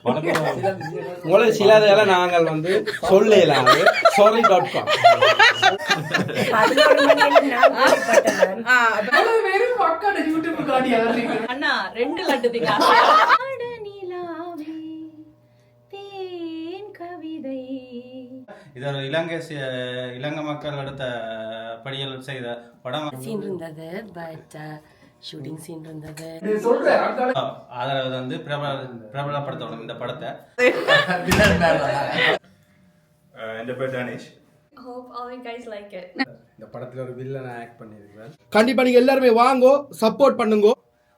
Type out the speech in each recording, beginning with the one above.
உங்களுக்கு சிலதுகளை நாங்கள் வந்து சொல்லலாம் sorry.com அண்ணா 2 லட்டு திங்க இது ஒரு இலங்கை மக்கள் அடுத்த படியல் செய்த படம் சீன் இருந்தது பட் ஷூட்டிங் சீன் இருந்தது ஆதரவு வந்து பிரபலப்படுத்தணும் இந்த படத்தை. என் பேர் Dhanesh. Hope all you guys like it. இந்த படத்துல ஒரு வில்லனை ஆக்ட் பண்ணியிருக்கேன். கண்டிப்பா நீங்க எல்லாருமே வாங்கோ, சப்போர்ட் பண்ணுங்க.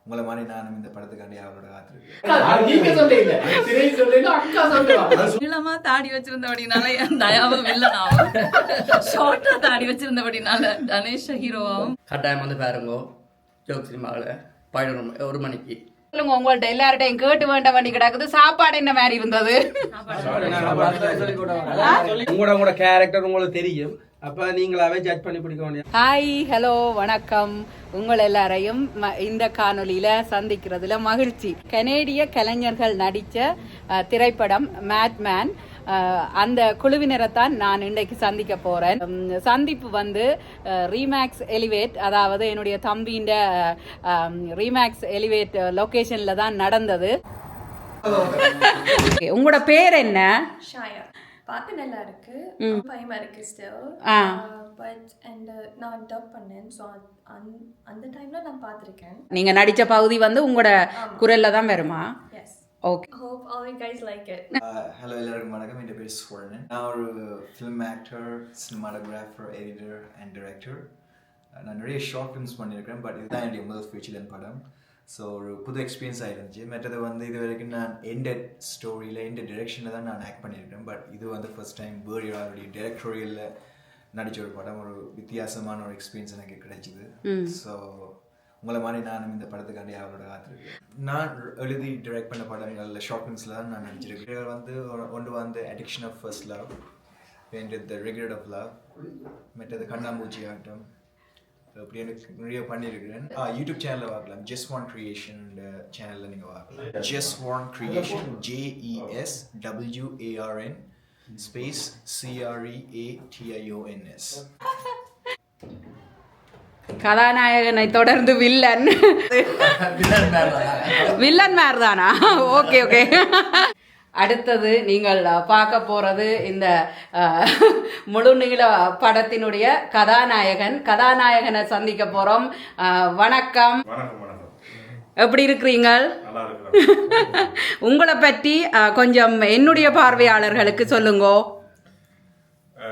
உங்களை மாதிரி நானும் இந்த படத்துக்காண்டி அவரோட காத்திருக்கேன். நீளமா தாடி வச்சிருந்தபடினால தயாவை வில்லனாவும், ஷார்ட்டா தாடி வச்சிருந்தபடினால தனேஷ் ஹீரோவாவும். கட்டாயம் வந்து பாருங்க ஜோக் சினிமாவில் 11 மணிக்கு. சொல்லுங்க, உங்கள்ட்ட எல்லார்ட்டையும் கேட்டு வேண்ட வேண்டி கிடக்குது. சாப்பாடு என்ன மாதிரி இருந்தது? உங்களோட கேரக்டர் உங்களுக்கு தெரியும், அப்ப நீங்களாவே ஜட்ஜ் பண்ணி பிடிக்க வேண்டிய. ஹாய், ஹலோ, வணக்கம். உங்கள் எல்லாரையும் இந்த காணொலியில சந்திக்கிறதுல மகிழ்ச்சி. கனேடிய கலைஞர்கள் நடித்த திரைப்படம் மேட்மேன், அந்த குழுவினரைத்தான் நான் இன்றைக்கு சந்திக்க போறேன். சந்திப்பு வந்து ரீமேக்ஸ் எலிவேட், அதாவது என்னுடைய தம்பியின் ரீமேக்ஸ் எலிவேட் லொகேஷன்ல தான் நடந்தது. உங்களோட பேர் என்ன? ஷாயா. பார்க்க நல்லா இருக்கு, பயமா இருக்கு ஸ்டில். பட் அண்ட் நான் டப் பண்ணேன், ஸோ அந்த டைம்ல நான் பார்த்துருக்கேன். நீங்க நடிச்ச பகுதி வந்து உங்களோட குரல்ல தான் வருமா? Yes. Okay. Hope all you guys like it. Hello எல்லாருக்கும் வணக்கம். என் பேர் ஸ்வர்ணன். நான் ஒரு film actor, cinematographer, editor and director. நான் நிறைய ஷார்ட் ஃபிலிம்ஸ் பண்ணியிருக்கேன், பட் இதுதான் என்னுடைய முதல் ஃபீச்சர் படம். ஸோ ஒரு புது எக்ஸ்பீரியன்ஸ் ஆகிருந்துச்சு. மற்றது வந்து இது வரைக்கும் நான் எண்டட் ஸ்டோரியில் எந்த டிரெக்ஷனில் தான் நான் ஆக்ட் பண்ணியிருக்கேன், பட் இது வந்து ஃபர்ஸ்ட் டைம் வேர்டியோடைய டைரக்டோரியலில் நடித்த ஒரு படம். ஒரு வித்தியாசமான ஒரு எக்ஸ்பீரியன்ஸ் எனக்கு கிடைச்சிது. ஸோ உங்களை மாதிரி நானும் இந்த படத்துக்காண்டி அவரோட காத்திருக்கேன். நான் எழுதி டைரக்ட் பண்ண படங்களில் ஷார்ட் ஃபிலிம்ஸில் தான் நான் நடிச்சிருக்கேன். வந்து ஒன்று வந்து addiction of first love, the regret of love, மற்றது கண்ணாம்பூச்சி ஆட்டம், அப்படி எனக்கு நிறைய பண்ணியிருக்கிறேன். யூடியூப் சேனலில் பார்க்கலாம், ஜஸ்ட் ஒன் கிரியேஷன் சேனலில் நீங்கள் பார்க்கலாம். Just one creation, JESWARN space CREATIONS. கதாநாயகனை தொடர்ந்து வில்லன் வில்லன் மேர்தானா? Okay okay. அடுத்தது நீங்கள் பார்க்க போறது இந்த முழுநீள படத்தினுடைய கதாநாயகனை சந்திக்க போறோம். வணக்கம். எப்படி இருக்கிறீங்க? உங்களை பற்றி கொஞ்சம் என்னுடைய பார்வையாளர்களுக்கு சொல்லுங்க.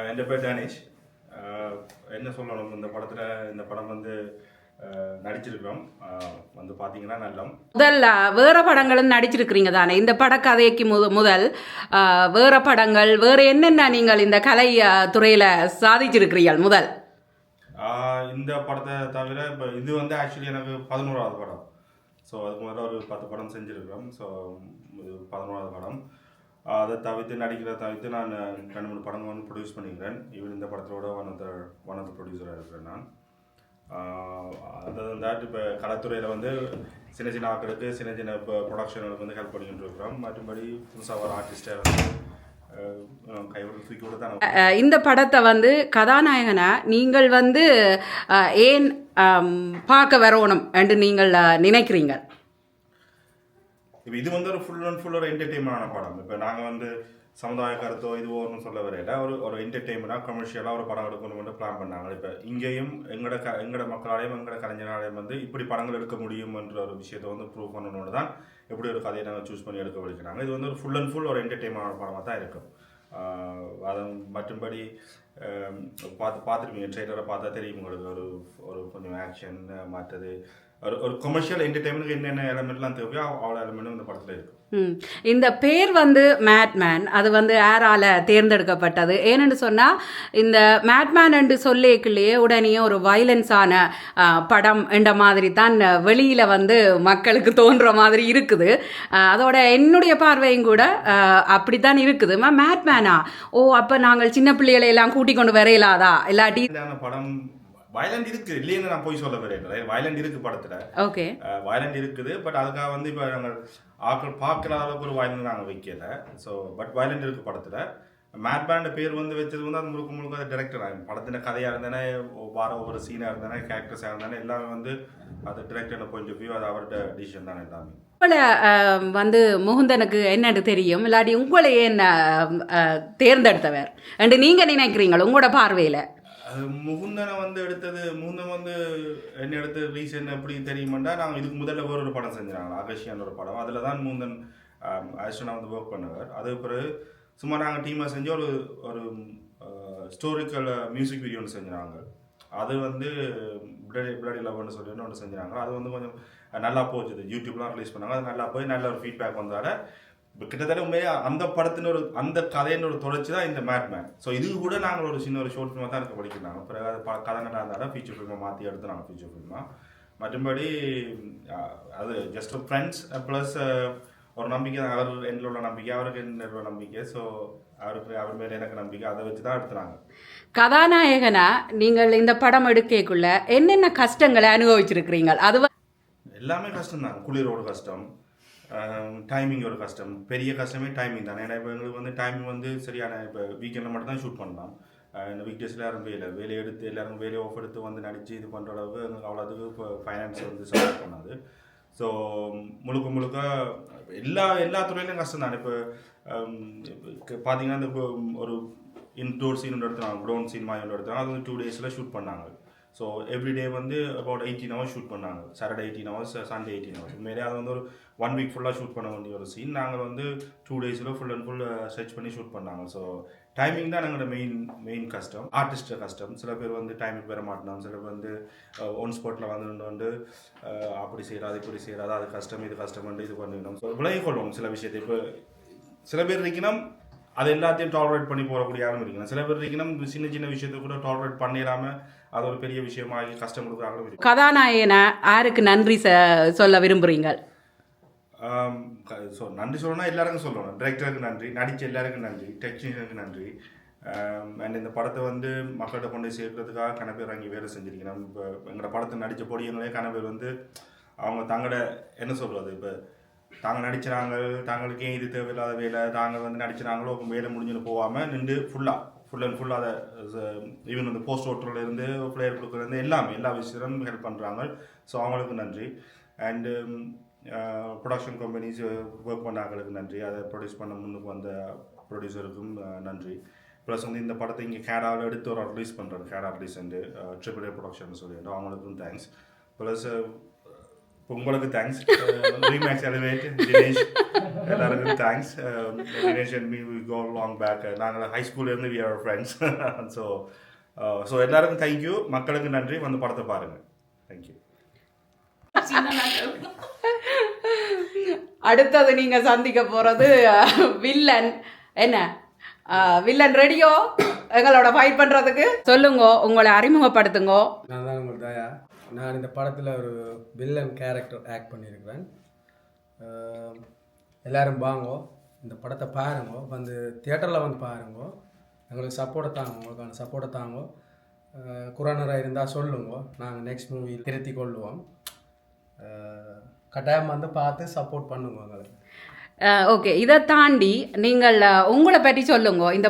என் பேர் தனேஷ். என்ன சொல்லணும், இந்த படம் வந்து நடிச்சிருக்கிறோம். வந்து பார்த்தீங்கன்னா நல்லா முதல்ல வேற படங்களும் நடிச்சிருக்கிறீங்க தானே? இந்த படக்கதைக்கு முதல் வேற படங்கள் வேற என்னென்ன நீங்கள் இந்த கலை துறையில சாதிச்சிருக்கிறீர்கள்? முதல் இந்த படத்தை தவிர இப்போ இது வந்து ஆக்சுவலி எனக்கு 11வது படம். ஸோ அதுக்கு முதல்ல ஒரு 10 படம் செஞ்சுருக்கிறோம். ஸோ இது 11வது படம். அதை நடிக்கிறத தவிர்த்து நான் 2-3 படங்கள் வந்து ப்ரொடியூஸ் பண்ணிக்கிறேன். ஈவன் இந்த படத்தோட ஒன் ஆஃப் த ப்ரொடியூசராக இருக்கிறேன் நான். அது இப்போ கலைத்துறையில் வந்து சின்ன ஆக்களுக்கு சின்ன இப்போ ப்ரொடக்ஷனுக்கு வந்து ஹெல்ப் பண்ணிக்கிட்டு இருக்கிறோம். மற்றபடி புதுசாக ஒரு ஆர்டிஸ்ட்டை வந்து கைவிட தூக்கி விட தான். இந்த படத்தை வந்து கதாநாயகனை நீங்கள் வந்து ஏன் பார்க்க வரணும் என்று நீங்கள் நினைக்கிறீங்க? இப்போ இது வந்து ஒரு ஃபுல் ஒரு என்டர்டெயின்மெண்டான படம். இப்போ நாங்கள் வந்து சமுதாய கருத்தோ இதுவோ ஒன்றும் சொல்ல வரையில ஒரு என்டர்டெயின்மெண்ட்டாக கமர்ஷியலாக ஒரு படம் எடுக்கணும்னு பிளான் பண்ணாங்க. இப்போ இங்கேயும் எங்களோட மக்களாலையும் எங்களோட கலைஞராலையும் வந்து இப்படி படங்கள் எடுக்க முடியும்ன்ற ஒரு விஷயத்தை வந்து ப்ரூவ் பண்ணணுன்னு தான் எப்படி ஒரு கதையை நாங்கள் சூஸ் பண்ணி எடுக்க வலிக்கிறாங்க. இது வந்து ஒரு ஃபுல் ஒரு என்டர்டெயின்மெண்டான படமாக தான் இருக்கும். அதை மற்றும்படி பார்த்துருப்பீங்க, ட்ரெய்லரை பார்த்தா தெரியும் உங்களுக்கு. ஒரு கொஞ்சம் ஆக்ஷன், மற்றது ஒரு கமர்ஷியல் என்டர்டெயின்மெண்ட்டுக்கு என்னென்ன எலமெண்ட்லாம் தேவையோ அவ்வளோ எலமெண்ட்டும் இந்த படத்தில் இருக்கும். இந்த பேர் வந்து மேட்மேன், அது வந்து யாரால தேர்ந்தெடுக்கப்பட்டது? ஏன்னு சொன்னால் இந்த மேட்மேன் என்று சொல்லிக்கலையே உடனே ஒரு வயலன்ஸான படம் என்ற மாதிரி தான் வெளியில் வந்து மக்களுக்கு தோன்ற மாதிரி இருக்குது. அதோட என்னுடைய பார்வையும் கூட அப்படி தான் இருக்குது. மேட்மேனா? ஓ, அப்போ நாங்கள் சின்ன பிள்ளைகளை எல்லாம் கூட்டிக் கொண்டு வரையலாதா? இல்லாட்டி படம் வயலண்ட் இருக்குது இல்லைன்னு நான் போய் சொல்ல வரேன். வயலண்ட் இருக்குது படத்தில். ஓகே, வயலண்ட் இருக்குது. பட் அதுக்காக வந்து இப்போ நாங்கள் ஆக்கள் பார்க்குற அளவுக்கு ஒரு வயலண்ட் நாங்கள் வைக்கல. ஸோ பட் வயலண்ட் இருக்குது படத்தில். மேட் பேண்ட் பேர் வந்து வச்சது வந்து அது முழுக்க முழுக்க அது டேரக்டர் ஆகும். படத்தின கதையாக இருந்தானே, வார ஒவ்வொரு சீனாக இருந்தானே, கேரக்டர்ஸாக இருந்தானே, எல்லாமே வந்து அது டிரெக்டர் பாயிண்ட் ஆஃப் வியூ, அது அவர்கிட்ட டிசிஷன் தானே எல்லாமே. உங்களை வந்து முகுந்தனுக்கு என்னன்னு தெரியும், இல்லாட்டி உங்களை என்ன தேர்ந்தெடுத்தவர் என்று நீங்க நினைக்கிறீங்க உங்களோட பார்வையில? முகுந்தனை வந்து எடுத்தது, முகுந்தன் வந்து என்ன எடுத்து ரீசன் எப்படி தெரியுமாண்டா, நாங்கள் இதுக்கு முதல்ல வேற ஒரு படம் செஞ்சாங்க, ஆகர்ஷியான ஒரு படம். அதில் தான் முகுந்தன் ஆக்சுவலாக வந்து ஒர்க் பண்ணவர். அது பிறகு சும்மா நாங்கள் டீமாக செஞ்சு ஒரு ஒரு ஸ்டோரிக்கல் மியூசிக் வீடியோ ஒன்று செஞ்சாங்க. அது வந்து பிளடி லவ்னு சொல்லி ஒன்று செஞ்சாங்க. அது வந்து கொஞ்சம் நல்லா போச்சுது, யூடியூப்லாம் ரிலீஸ் பண்ணாங்க. அது நல்லா போய் நல்ல ஒரு ஃபீட்பேக் வந்தால இப்போ கிட்டத்தட்ட உண்மையாக அந்த படத்தின் ஒரு அந்த கதையின் ஒரு தொடர்ச்சி தான் இந்த மேட்மேன். ஸோ இதுக்கு கூட நாங்கள் ஒரு சின்ன ஒரு ஷார்ட் ஃபிலிமாக தான் இருக்க படிக்கிறாங்க. பிறகு அது கதை நல்லா இருந்தாலும் ஃபீச்சர் ஃபிலிமை மாற்றி எடுத்து நாங்கள் ஃபீச்சர் ஃபிலிமாக. மற்றபடி அது ஜஸ்ட் ஒரு ஃப்ரெண்ட்ஸ் ப்ளஸ் ஒரு நம்பிக்கை. அவர் என்னில் உள்ள நம்பிக்கை, அவருக்கு என்னோட நம்பிக்கை. ஸோ அவர் மேலே எனக்கு நம்பிக்கை, அதை வச்சு தான் எடுத்துனாங்க. கதாநாயகனா நீங்கள் இந்த படம் எடுக்கக்குள்ள என்னென்ன கஷ்டங்களை அனுபவிச்சிருக்கிறீங்க? அது எல்லாமே கஷ்டம் தான். குளிரோட கஷ்டம், டைமிங் ஒரு கஷ்டம். பெரிய கஷ்டமே டைமிங் தானே. ஏன்னா இப்போ எங்களுக்கு வந்து டைமிங் வந்து சரியான, இப்போ வீக்கெண்டில் மட்டும் தான் ஷூட் பண்ணலாம். இந்த வீக் டேஸில் யாரும் வேலை எடுத்து எல்லாரும் வேலையை ஆஃப் எடுத்து வந்து நடித்து இது பண்ணுற அளவுக்கு எங்களுக்கு அவ்வளோதுக்கு இப்போ ஃபைனான்ஸ் வந்து சப்போர்ட் பண்ணாது. ஸோ முழுக்க முழுக்க எல்லா துறையிலும் கஷ்டம் தான். இப்போ பார்த்தீங்கன்னா இந்த ஒரு இன்டோர் சீன் ஒன்று எடுத்துனாங்க, க்ரௌண்ட் சீன் மாதிரி ஒன்று எடுத்தாங்க. அது வந்து 2 days ஷூட் பண்ணாங்க. ஸோ எவ்ரிடே வந்து அபவுட் 18 hours ஷூட் பண்ணாங்க. Saturday 18 hours, Sunday 18 hours. உண்மையிலே அது வந்து ஒரு 1 week ஃபுல்லாக ஷூட் பண்ண வேண்டிய ஒரு சீன். நாங்கள் வந்து 2 days full and full stretch பண்ணி ஷூட் பண்ணாங்க. ஸோ டைமிங் தான் எங்களோட மெயின் கஷ்டம். ஆர்டிஸ்ட்டு கஷ்டம். சில பேர் வந்து டைமுக்கு வர மாட்டோம். சில பேர் வந்து ஒன் ஸ்பாட்டில் வந்து அப்படி செய்கிறாது இப்படி செய்கிறாது, அது கஷ்டம் இது கஷ்டம் இது பண்ணிக்கணும். ஸோ விலகி கொள்ளணும் சில விஷயத்தை. இப்போ சில பேர் இருக்கணும் அது எல்லாத்தையும் டாலரேட் பண்ணி போகக்கூடிய யாரும் இருக்கணும். சில பேர் இருக்கணும் சின்ன சின்ன விஷயத்தை கூட டாலரேட் பண்ணிடாமல் அது ஒரு பெரிய விஷயமாகி கஷ்டம் கொடுக்குறாங்க. கதாநாயகனா யாருக்கு நன்றி சொல்ல விரும்புறீங்க? ஸோ நன்றி சொல்லணும்னா எல்லாருக்கும் சொல்லணும். டிரெக்டருக்கு நன்றி, நடித்த எல்லாருக்கும் நன்றி, டெக்னீஷியனுக்கு நன்றி. அண்ட் இந்த படத்தை வந்து மக்கள்கிட்ட கொண்டு சேர்க்கறதுக்காக கணப்பேர் அங்கே வேலை செஞ்சுருக்கணும். இப்போ எங்களோட படத்தை நடித்த பொடியங்களே கணப்பேர் வந்து அவங்க தங்களோட என்ன சொல்கிறது, இப்போ தாங்கள் நடிச்சினாங்க, தாங்களுக்கு ஏன் இது தேவையில்லாத வேலை, தாங்கள் வந்து நடிச்சினாங்களோ வேலை முடிஞ்சுன்னு போகாமல் நின்று ஃபுல் அண்ட் ஃபுல் அதை ஈவன் வந்து போஸ்ட் ஓட்டர்லேருந்து ஃப்ளேயர் கொடுக்குறது எல்லா விஷயத்திலும் ஹெல்ப் பண்ணுறாங்க. ஸோ அவங்களுக்கு நன்றி. அண்டு ப்ரொடக்ஷன் கம்பெனிஸ் ஒர்க் பண்ணாங்களுக்கு நன்றி. அதை ப்ரொடியூஸ் பண்ண முன்னுக்கு வந்த ப்ரொடியூசருக்கும் நன்றி. ப்ளஸ் வந்து இந்த படத்தை இங்கே கேடாவில் எடுத்து ஒரு ரிலீஸ் பண்ணுறாரு, கேடா ரிலீஸ் அண்டு AAA ப்ரொடக்ஷன் சொல்லிட்டு அவங்களுக்கும் தேங்க்ஸ். ப்ளஸ் உங்களுக்கு தேங்க்ஸ், ரீமேக்ஸ் எலிவேட் தினேஷ் எல்லாருக்கும் thanks. Dinesh and me we go long back. நாங்கள் ஹை ஸ்கூல்லேருந்து வி ஆர் ஃப்ரெண்ட்ஸ். ஸோ எல்லாருக்கும் தேங்க்யூ. மக்களுக்கு நன்றி. வந்து படத்தை பாருங்கள். தேங்க்யூ. அடுத்தது நீங்க சந்திக்க போறது வில்லன். என்ன வில்லன் ரெடியோ எங்களோட ஃபைட் பண்றதுக்கு? சொல்லுங்க, உங்களை அறிமுகப்படுத்துங்க. நான் தான் உங்கள் தயா. நான் இந்த படத்தில் ஒரு வில்லன் கேரக்டர் ஆக்ட் பண்ணியிருக்கிறேன். எல்லோரும் வாங்கோ, இந்த படத்தை பாருங்கோ, வந்து தியேட்டரில் வந்து பாருங்கோ, எங்களுக்கு சப்போர்ட்டை தாங்க, உங்களுக்கான சப்போர்ட்டை தாங்கோ. குறானராக இருந்தால் சொல்லுங்க, நாங்கள் நெக்ஸ்ட் மூவி திருத்தி கொள்ளுவோம். கட்டாயம் வந்து பார்த்து சப்போர்ட் பண்ணுங்க எங்களுக்கு. ஓகே, இதை தாண்டி நீங்கள் உங்களை பற்றி சொல்லுங்க. இந்த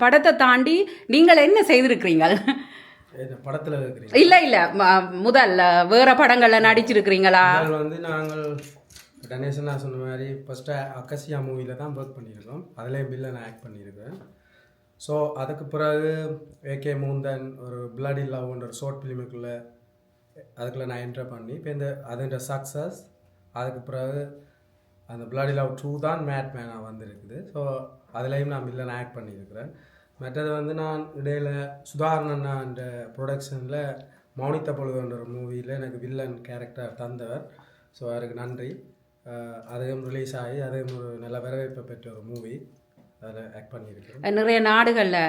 படத்தை தாண்டி நீங்கள் என்ன செய்திருக்கிறீங்க? படத்தில் இருக்கிறீங்க? இல்லை முதல் வேற படங்கள்ல நடிச்சிருக்கிறீங்களா? வந்து நாங்கள் கணேசனா சொன்ன மாதிரி ஃபஸ்ட்டு அக்கசியா மூவியில் தான் ஒர்க் பண்ணியிருக்கோம். அதில் வில்லன் ஆக்ட் பண்ணியிருக்கேன். ஸோ அதுக்கு பிறகு ஏகே மூந்தன் ஒரு பிளடி லவ்ன்ற ஒரு ஷார்ட் ஃபிலிமுக்குள்ளே அதுக்குள்ளே நான் என்டர் பண்ணி இப்போ அதுன்ற சக்ஸஸ். அதுக்கு பிறகு அந்த பிளடி லவ் 2 தான் மேட்மேனாக வந்திருக்குது. ஸோ அதுலேயும் நான் வில்லன் ஆக்ட் பண்ணியிருக்கிறேன். மற்றது வந்து நான் இடையில் சுதாரணன்ற ப்ரொடக்ஷனில் மௌனித்த பொழுதுன்ற ஒரு மூவியில் எனக்கு வில்லன் கேரக்டர் தந்தவர். ஸோ அவருக்கு நன்றி. அதையும் ரிலீஸ் ஆகி அதையும் ஒரு நல்ல வரவேற்பை பெற்ற ஒரு மூவி. அதில் ஆக்ட் பண்ணியிருக்கேன். நிறைய நாடுகளில்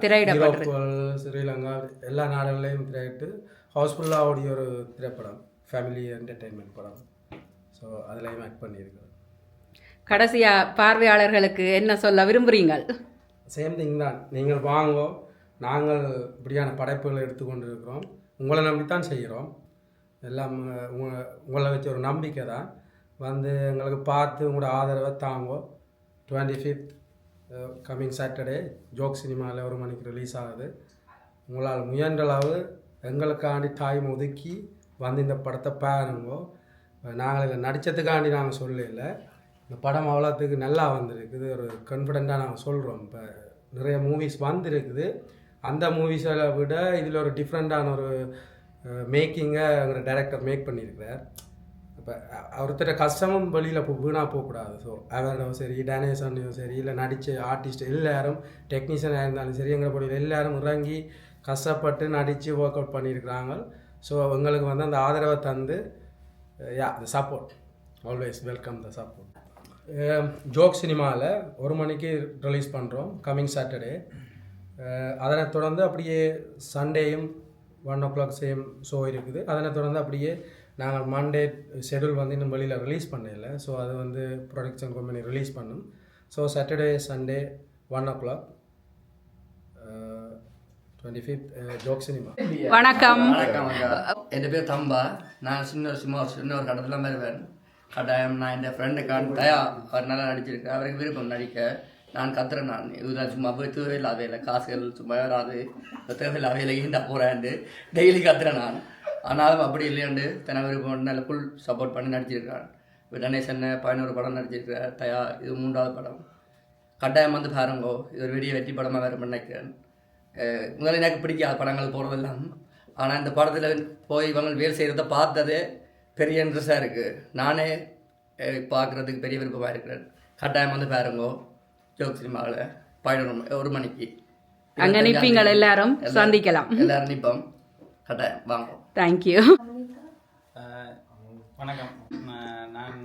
திரையிடப்பட்டு, ஸ்ரீலங்கா எல்லா நாடுகள்லையும் திரையிட்டு ஹவுஸ்ஃபுல்லாக ஓடிய ஒரு திரைப்படம், ஃபேமிலி என்டர்டெயின்மெண்ட் படம். ஸோ அதிலையும் ஆக்ட் பண்ணியிருக்கேன். கடைசியாக பார்வையாளர்களுக்கு என்ன சொல்ல விரும்புகிறீங்க? சேம் திங் தான். நீங்கள் வாங்கோ, நாங்கள் இப்படியான படைப்புகளை எடுத்துக்கொண்டு இருக்கிறோம். உங்களை நம்பித்தான் செய்கிறோம். எல்லாம் உங்களை வச்சு ஒரு நம்பிக்கை தான். வந்து எங்களுக்கு பார்த்து உங்களோட ஆதரவை தாங்கோ. 25th கம்மிங் சாட்டர்டே ஜோக் சினிமாவில் 1 மணிக்கு ரிலீஸ் ஆகுது. உங்களால் முயன்றளவு எங்களுக்காண்டி டைம் ஒதுக்கி வந்து இந்த படத்தை பாருங்கோ. நாங்கள் இதில் நடித்ததுக்காண்டி நாங்கள் சொல்லலை, இந்த படம் அவ்வளோத்துக்கு நல்லா வந்திருக்குது. ஒரு கான்ஃபிடெண்ட்டாக நாங்கள் சொல்கிறோம். இப்போ நிறைய மூவிஸ் வந்திருக்குது. அந்த மூவிஸை விட இதில் ஒரு டிஃப்ரெண்ட்டான ஒரு மேக்கிங்கை எங்களோட டைரக்டர் மேக் பண்ணியிருக்கிறார். இப்போ ஒருத்தர கஷ்டமும் வெளியில் வீணாக போகக்கூடாது. ஸோ அவரும் சரி, டேனேஷன்லையும் சரி, இல்லை நடித்த ஆர்டிஸ்ட் எல்லாரும், டெக்னீஷியனாக இருந்தாலும் சரி, எங்களை பொடியில் எல்லாரும் இறங்கி கஷ்டப்பட்டு நடித்து ஒர்க் அவுட் பண்ணியிருக்கிறாங்க. ஸோ எங்களுக்கு வந்து அந்த ஆதரவை தந்து the support always welcome the support. Joke சினிமாவில் 1 மணிக்கு ரிலீஸ் பண்ணுறோம் கம்மிங் சாட்டர்டே. அதனை தொடர்ந்து அப்படியே சண்டேயும் 1 o'clock சேம் ஷோ இருக்குது. அதனை தொடர்ந்து அப்படியே நாங்கள் மண்டே ஷெடியூல் வந்து இன்னும் வெளியில் ரிலீஸ் பண்ணல. ஸோ அது வந்து ப்ரொடக்ஷன் கம்பெனி ரிலீஸ் பண்ணும். So Saturday Sunday 1 o'clock 25th joke cinema. வணக்கம். வணக்கம் அக்கா. என் பேர் தம்பா. நான் சின்ன ஒரு கடத்தில் வருவேன். கட்டாயம் நான் என் ஃப்ரெண்டுக்கான தயா அவர் நல்லா நடிச்சிருக்கேன். அவருக்கு விருப்பம் நடிக்க. நான் கத்துறேன். நான் இதெல்லாம் சும்மா போய் தேவையில்லை அவையில் காசுகள் சும்மா வராது, தேவையில்லை அவையில் ஈண்டா போகிறேன்ட்டு டெய்லி கத்துறேன் நான். ஆனாலும் அப்படி இல்லையாண்டு தன விருப்பம் நல்ல ஃபுல் சப்போர்ட் பண்ணி நடிச்சிருக்கிறான். இப்போ கணேசன் 11 படம் நடிச்சிருக்கிறார். தயா இது 3வது படம். கட்டாயம் வந்து பாருங்கோ. இது ஒரு பெரிய வெற்றி படமாக வேறு நினைக்கிறேன். முதல்ல எனக்கு பிடிக்காத படங்கள் போகிறதெல்லாம். ஆனால் இந்த படத்தில் போய் இவங்க வேலை செய்கிறத பார்த்ததே பெரிய இன்ட்ரெஸ்டாக இருக்குது. நானே பார்க்குறதுக்கு பெரிய விருப்பமாக இருக்கிறேன். கட்டாயம் வந்து பாருங்கோ. ஜோக் சினிமாவில் 1 மணிக்கு அங்கே நிற்பீங்கள், எல்லாரும் சந்திக்கலாம். எல்லாரும் நிற்போம். கட்டாயம் வாங்க. தேங்க்யூ. வணக்கம். நான்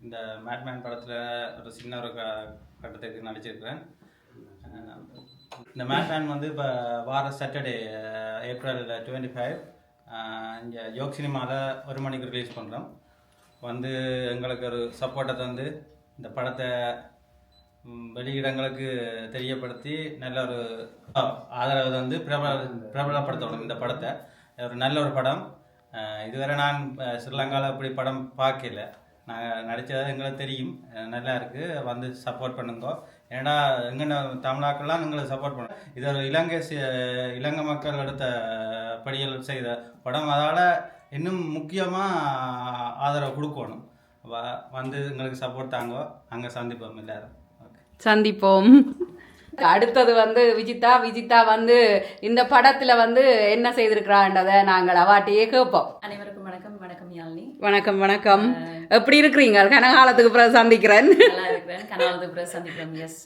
இந்த மேட்மேன் படத்தில் ஒரு சின்ன ஒரு கட்டத்துக்கு நடிச்சிருக்கிறேன். இந்த மேட்மேன் வந்து இப்போ வார சாட்டர்டே ஏப்ரல் 25 இங்கே ஜோக் சினிமாவில் 1 மணிக்கு ரிலீஸ் பண்ணுறோம். வந்து எங்களுக்கு ஒரு சப்போர்ட்டை தந்து இந்த படத்தை வெளியிடங்களுக்கு தெரியப்படுத்தி நல்ல ஒரு ஆதரவு வந்து பிரபலப்படுத்தணும் இந்த படத்தை. ஒரு நல்ல ஒரு படம். இதுவரை நான் ஸ்ரீலங்காவில் இப்படி படம் பார்க்கல. நாங்கள் நடித்தது எங்களுக்கு தெரியும். நல்லா இருக்குது. வந்து சப்போர்ட் பண்ணுங்க. ஏன்னா எங்கே தமிழாக்கெல்லாம் எங்களுக்கு சப்போர்ட் பண்ணுங்க. இது ஒரு இலங்கை மக்கள் எடுத்த படியல் செய்த படம். அதால் இன்னும் முக்கியமாக ஆதரவு கொடுக்கணும். வந்து எங்களுக்கு சப்போர்ட் தாங்க. அங்கே சந்திப்போம் எல்லாரும். சந்திப்போம். அடுத்தது வந்து விஜிதா வந்து இந்த படத்துல வந்து என்ன செய்திருக்கிறான்றதை நாங்கள் அவாட்டையே கேட்போம். அனைவருக்கும் வணக்கம். வணக்கம் யாழினி. வணக்கம். எப்படி இருக்கிறீங்க? கனகாலத்துக்கு பிறகு சந்திக்கிறேன். நல்லா இருக்கிறேன். கனகாலத்துக்கு பிறகு சந்திக்கிறோம். எஸ்.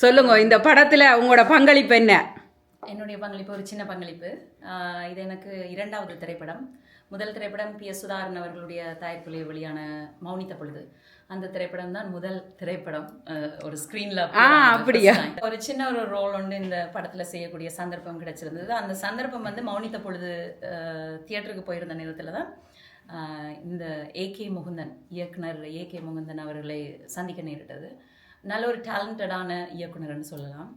சொல்லுங்க, இந்த படத்துல உங்களோட பங்களிப்பு என்ன? என்னுடைய பங்களிப்பு ஒரு சின்ன பங்களிப்பு. இது எனக்கு 2வது திரைப்படம். முதல் திரைப்படம் PS சுதாகரன் அவர்களுடைய தயாரிப்பில் வெளியான மௌனித்த பொழுது. அந்த திரைப்படம் தான் முதல் திரைப்படம் ஒரு ஸ்க்ரீனில். அப்படியா? ஒரு சின்ன ஒரு ரோல் ஒன்று இந்த படத்தில் செய்யக்கூடிய சந்தர்ப்பம் கிடைச்சிருந்தது. அந்த சந்தர்ப்பம் வந்து மௌனித்த பொழுது தியேட்டருக்கு போயிருந்த நேரத்தில் தான் இந்த AK முகுந்தன், இயக்குனர் AK முகுந்தன் அவர்களை சந்திக்க நேரிட்டது. நல்ல ஒரு டேலண்டடான இயக்குனர்னு சொல்லலாம்.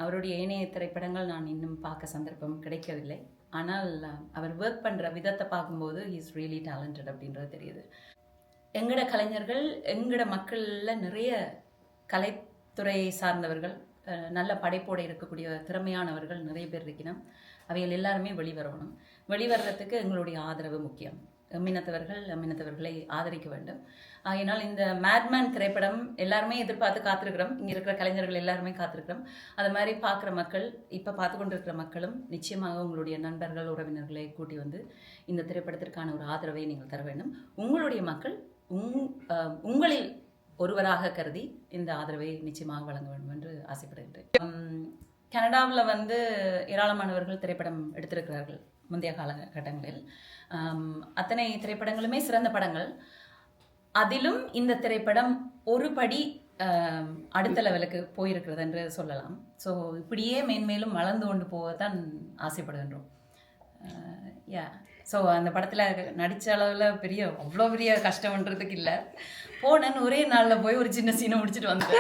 அவருடைய ஏனைய திரைப்படங்கள் நான் இன்னும் பார்க்க சந்தர்ப்பம் கிடைக்கவில்லை. ஆனால் அவர் ஒர்க் பண்ணுற விதத்தை பார்க்கும்போது ஹி இஸ் ரியலி டேலண்டட் அப்படின்றது தெரியுது. எங்கட கலைஞர்கள், எங்கட மக்களில் நிறைய கலைத்துறையை சார்ந்தவர்கள், நல்ல படைப்போடு இருக்கக்கூடிய திறமையானவர்கள் நிறைய பேர் இருக்கணும். அவைகள் எல்லாருமே வெளிவரணும். வெளிவரத்துக்கு எங்களுடைய ஆதரவு முக்கியம். எம்மினத்தவர்களை ஆதரிக்க வேண்டும். ஆகையினால் இந்த மேட்மேன் திரைப்படம் எல்லாருமே எதிர்பார்த்து காத்திருக்கிறோம். இங்கே இருக்கிற கலைஞர்கள் எல்லாருமே காத்திருக்கிறோம். அது மாதிரி பார்க்குற மக்கள், இப்போ பார்த்து கொண்டிருக்கிற மக்களும் நிச்சயமாக உங்களுடைய நண்பர்கள், உறவினர்களை கூட்டி வந்து இந்த திரைப்படத்திற்கான ஒரு ஆதரவை நீங்கள் தர வேண்டும். உங்களுடைய மக்கள் உங்களில் ஒருவராக கருதி இந்த ஆதரவை நிச்சயமாக வழங்க வேண்டும் என்று ஆசைப்படுகின்றேன். கனடாவில் வந்து ஏராளமானவர்கள் திரைப்படம் எடுத்திருக்கிறார்கள் முந்தைய காலகட்டங்களில். அத்தனை திரைப்படங்களுமே சிறந்த படங்கள். அதிலும் இந்த திரைப்படம் ஒரு படி அடுத்த லெவலுக்கு போயிருக்கிறது என்று சொல்லலாம். ஸோ இப்படியே மேன்மேலும் வளர்ந்து கொண்டு போகத்தான் ஆசைப்படுகின்றோம். ஸோ அந்த படத்தில் நடித்த அளவில் அவ்வளோ பெரிய கஷ்டம்ன்றதுக்கு இல்லை. போனேன்னு ஒரே நாளில் போய் ஒரு சின்ன சீனை முடிச்சுட்டு வந்தேன்.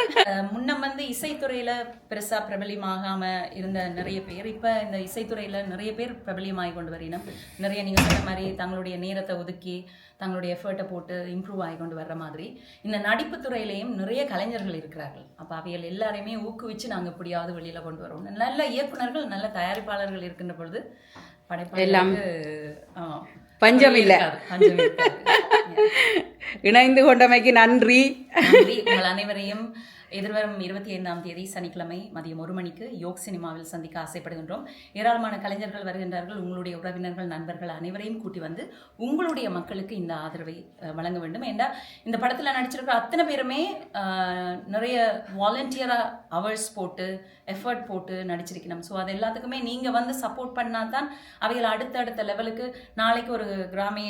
முன்ன வந்து இசைத்துறையில் பெருசாக பிரபலியமாகாமல் இருந்த நிறைய பேர் இப்போ இந்த இசைத்துறையில் நிறைய பேர் பிரபலியமாகி கொண்டு வரினும் நிறைய நீங்கள் சொன்ன மாதிரி தங்களுடைய நேரத்தை ஒதுக்கி தங்களுடைய எஃபர்ட்டை போட்டு இம்ப்ரூவ் ஆகி கொண்டு வர்ற மாதிரி இந்த நடிப்பு துறையிலையும் நிறைய கலைஞர்கள் இருக்கிறார்கள். அப்போ அவைகள் எல்லாரையுமே ஊக்குவிச்சு நாங்கள் எப்படியாவது வெளியில் கொண்டு வரோம். நல்ல இயக்குனர்கள் நல்ல தயாரிப்பாளர்கள் இருக்கின்ற பொழுது படைப்பாளர்களுக்கு பஞ்சம் இல்லை. இணைந்து கொண்டமைக்கு நன்றி. உங்கள் அனைவரையும் எதிர்வரும் 25ஆம் தேதி சனிக்கிழமை மதியம் 1 மணிக்கு யோக் சினிமாவில் சந்திக்க ஆசைப்படுகின்றோம். ஏராளமான கலைஞர்கள் வருகின்றார்கள். உங்களுடைய உறவினர்கள் நண்பர்கள் அனைவரையும் கூட்டி வந்து உங்களுடைய மக்களுக்கு இந்த ஆதரவை வழங்க வேண்டும். ஏன்னா இந்த படத்தில் நடிச்சிருக்கிற அத்தனை பேருமே நிறைய வாலண்டியராக ஹவர்ஸ் போட்டு எஃபர்ட் போட்டு நடிச்சிருக்கணும். ஸோ அது எல்லாத்துக்குமே நீங்கள் வந்து சப்போர்ட் பண்ணால் தான் அவைகள் அடுத்தடுத்த லெவலுக்கு நாளைக்கு ஒரு கிராமி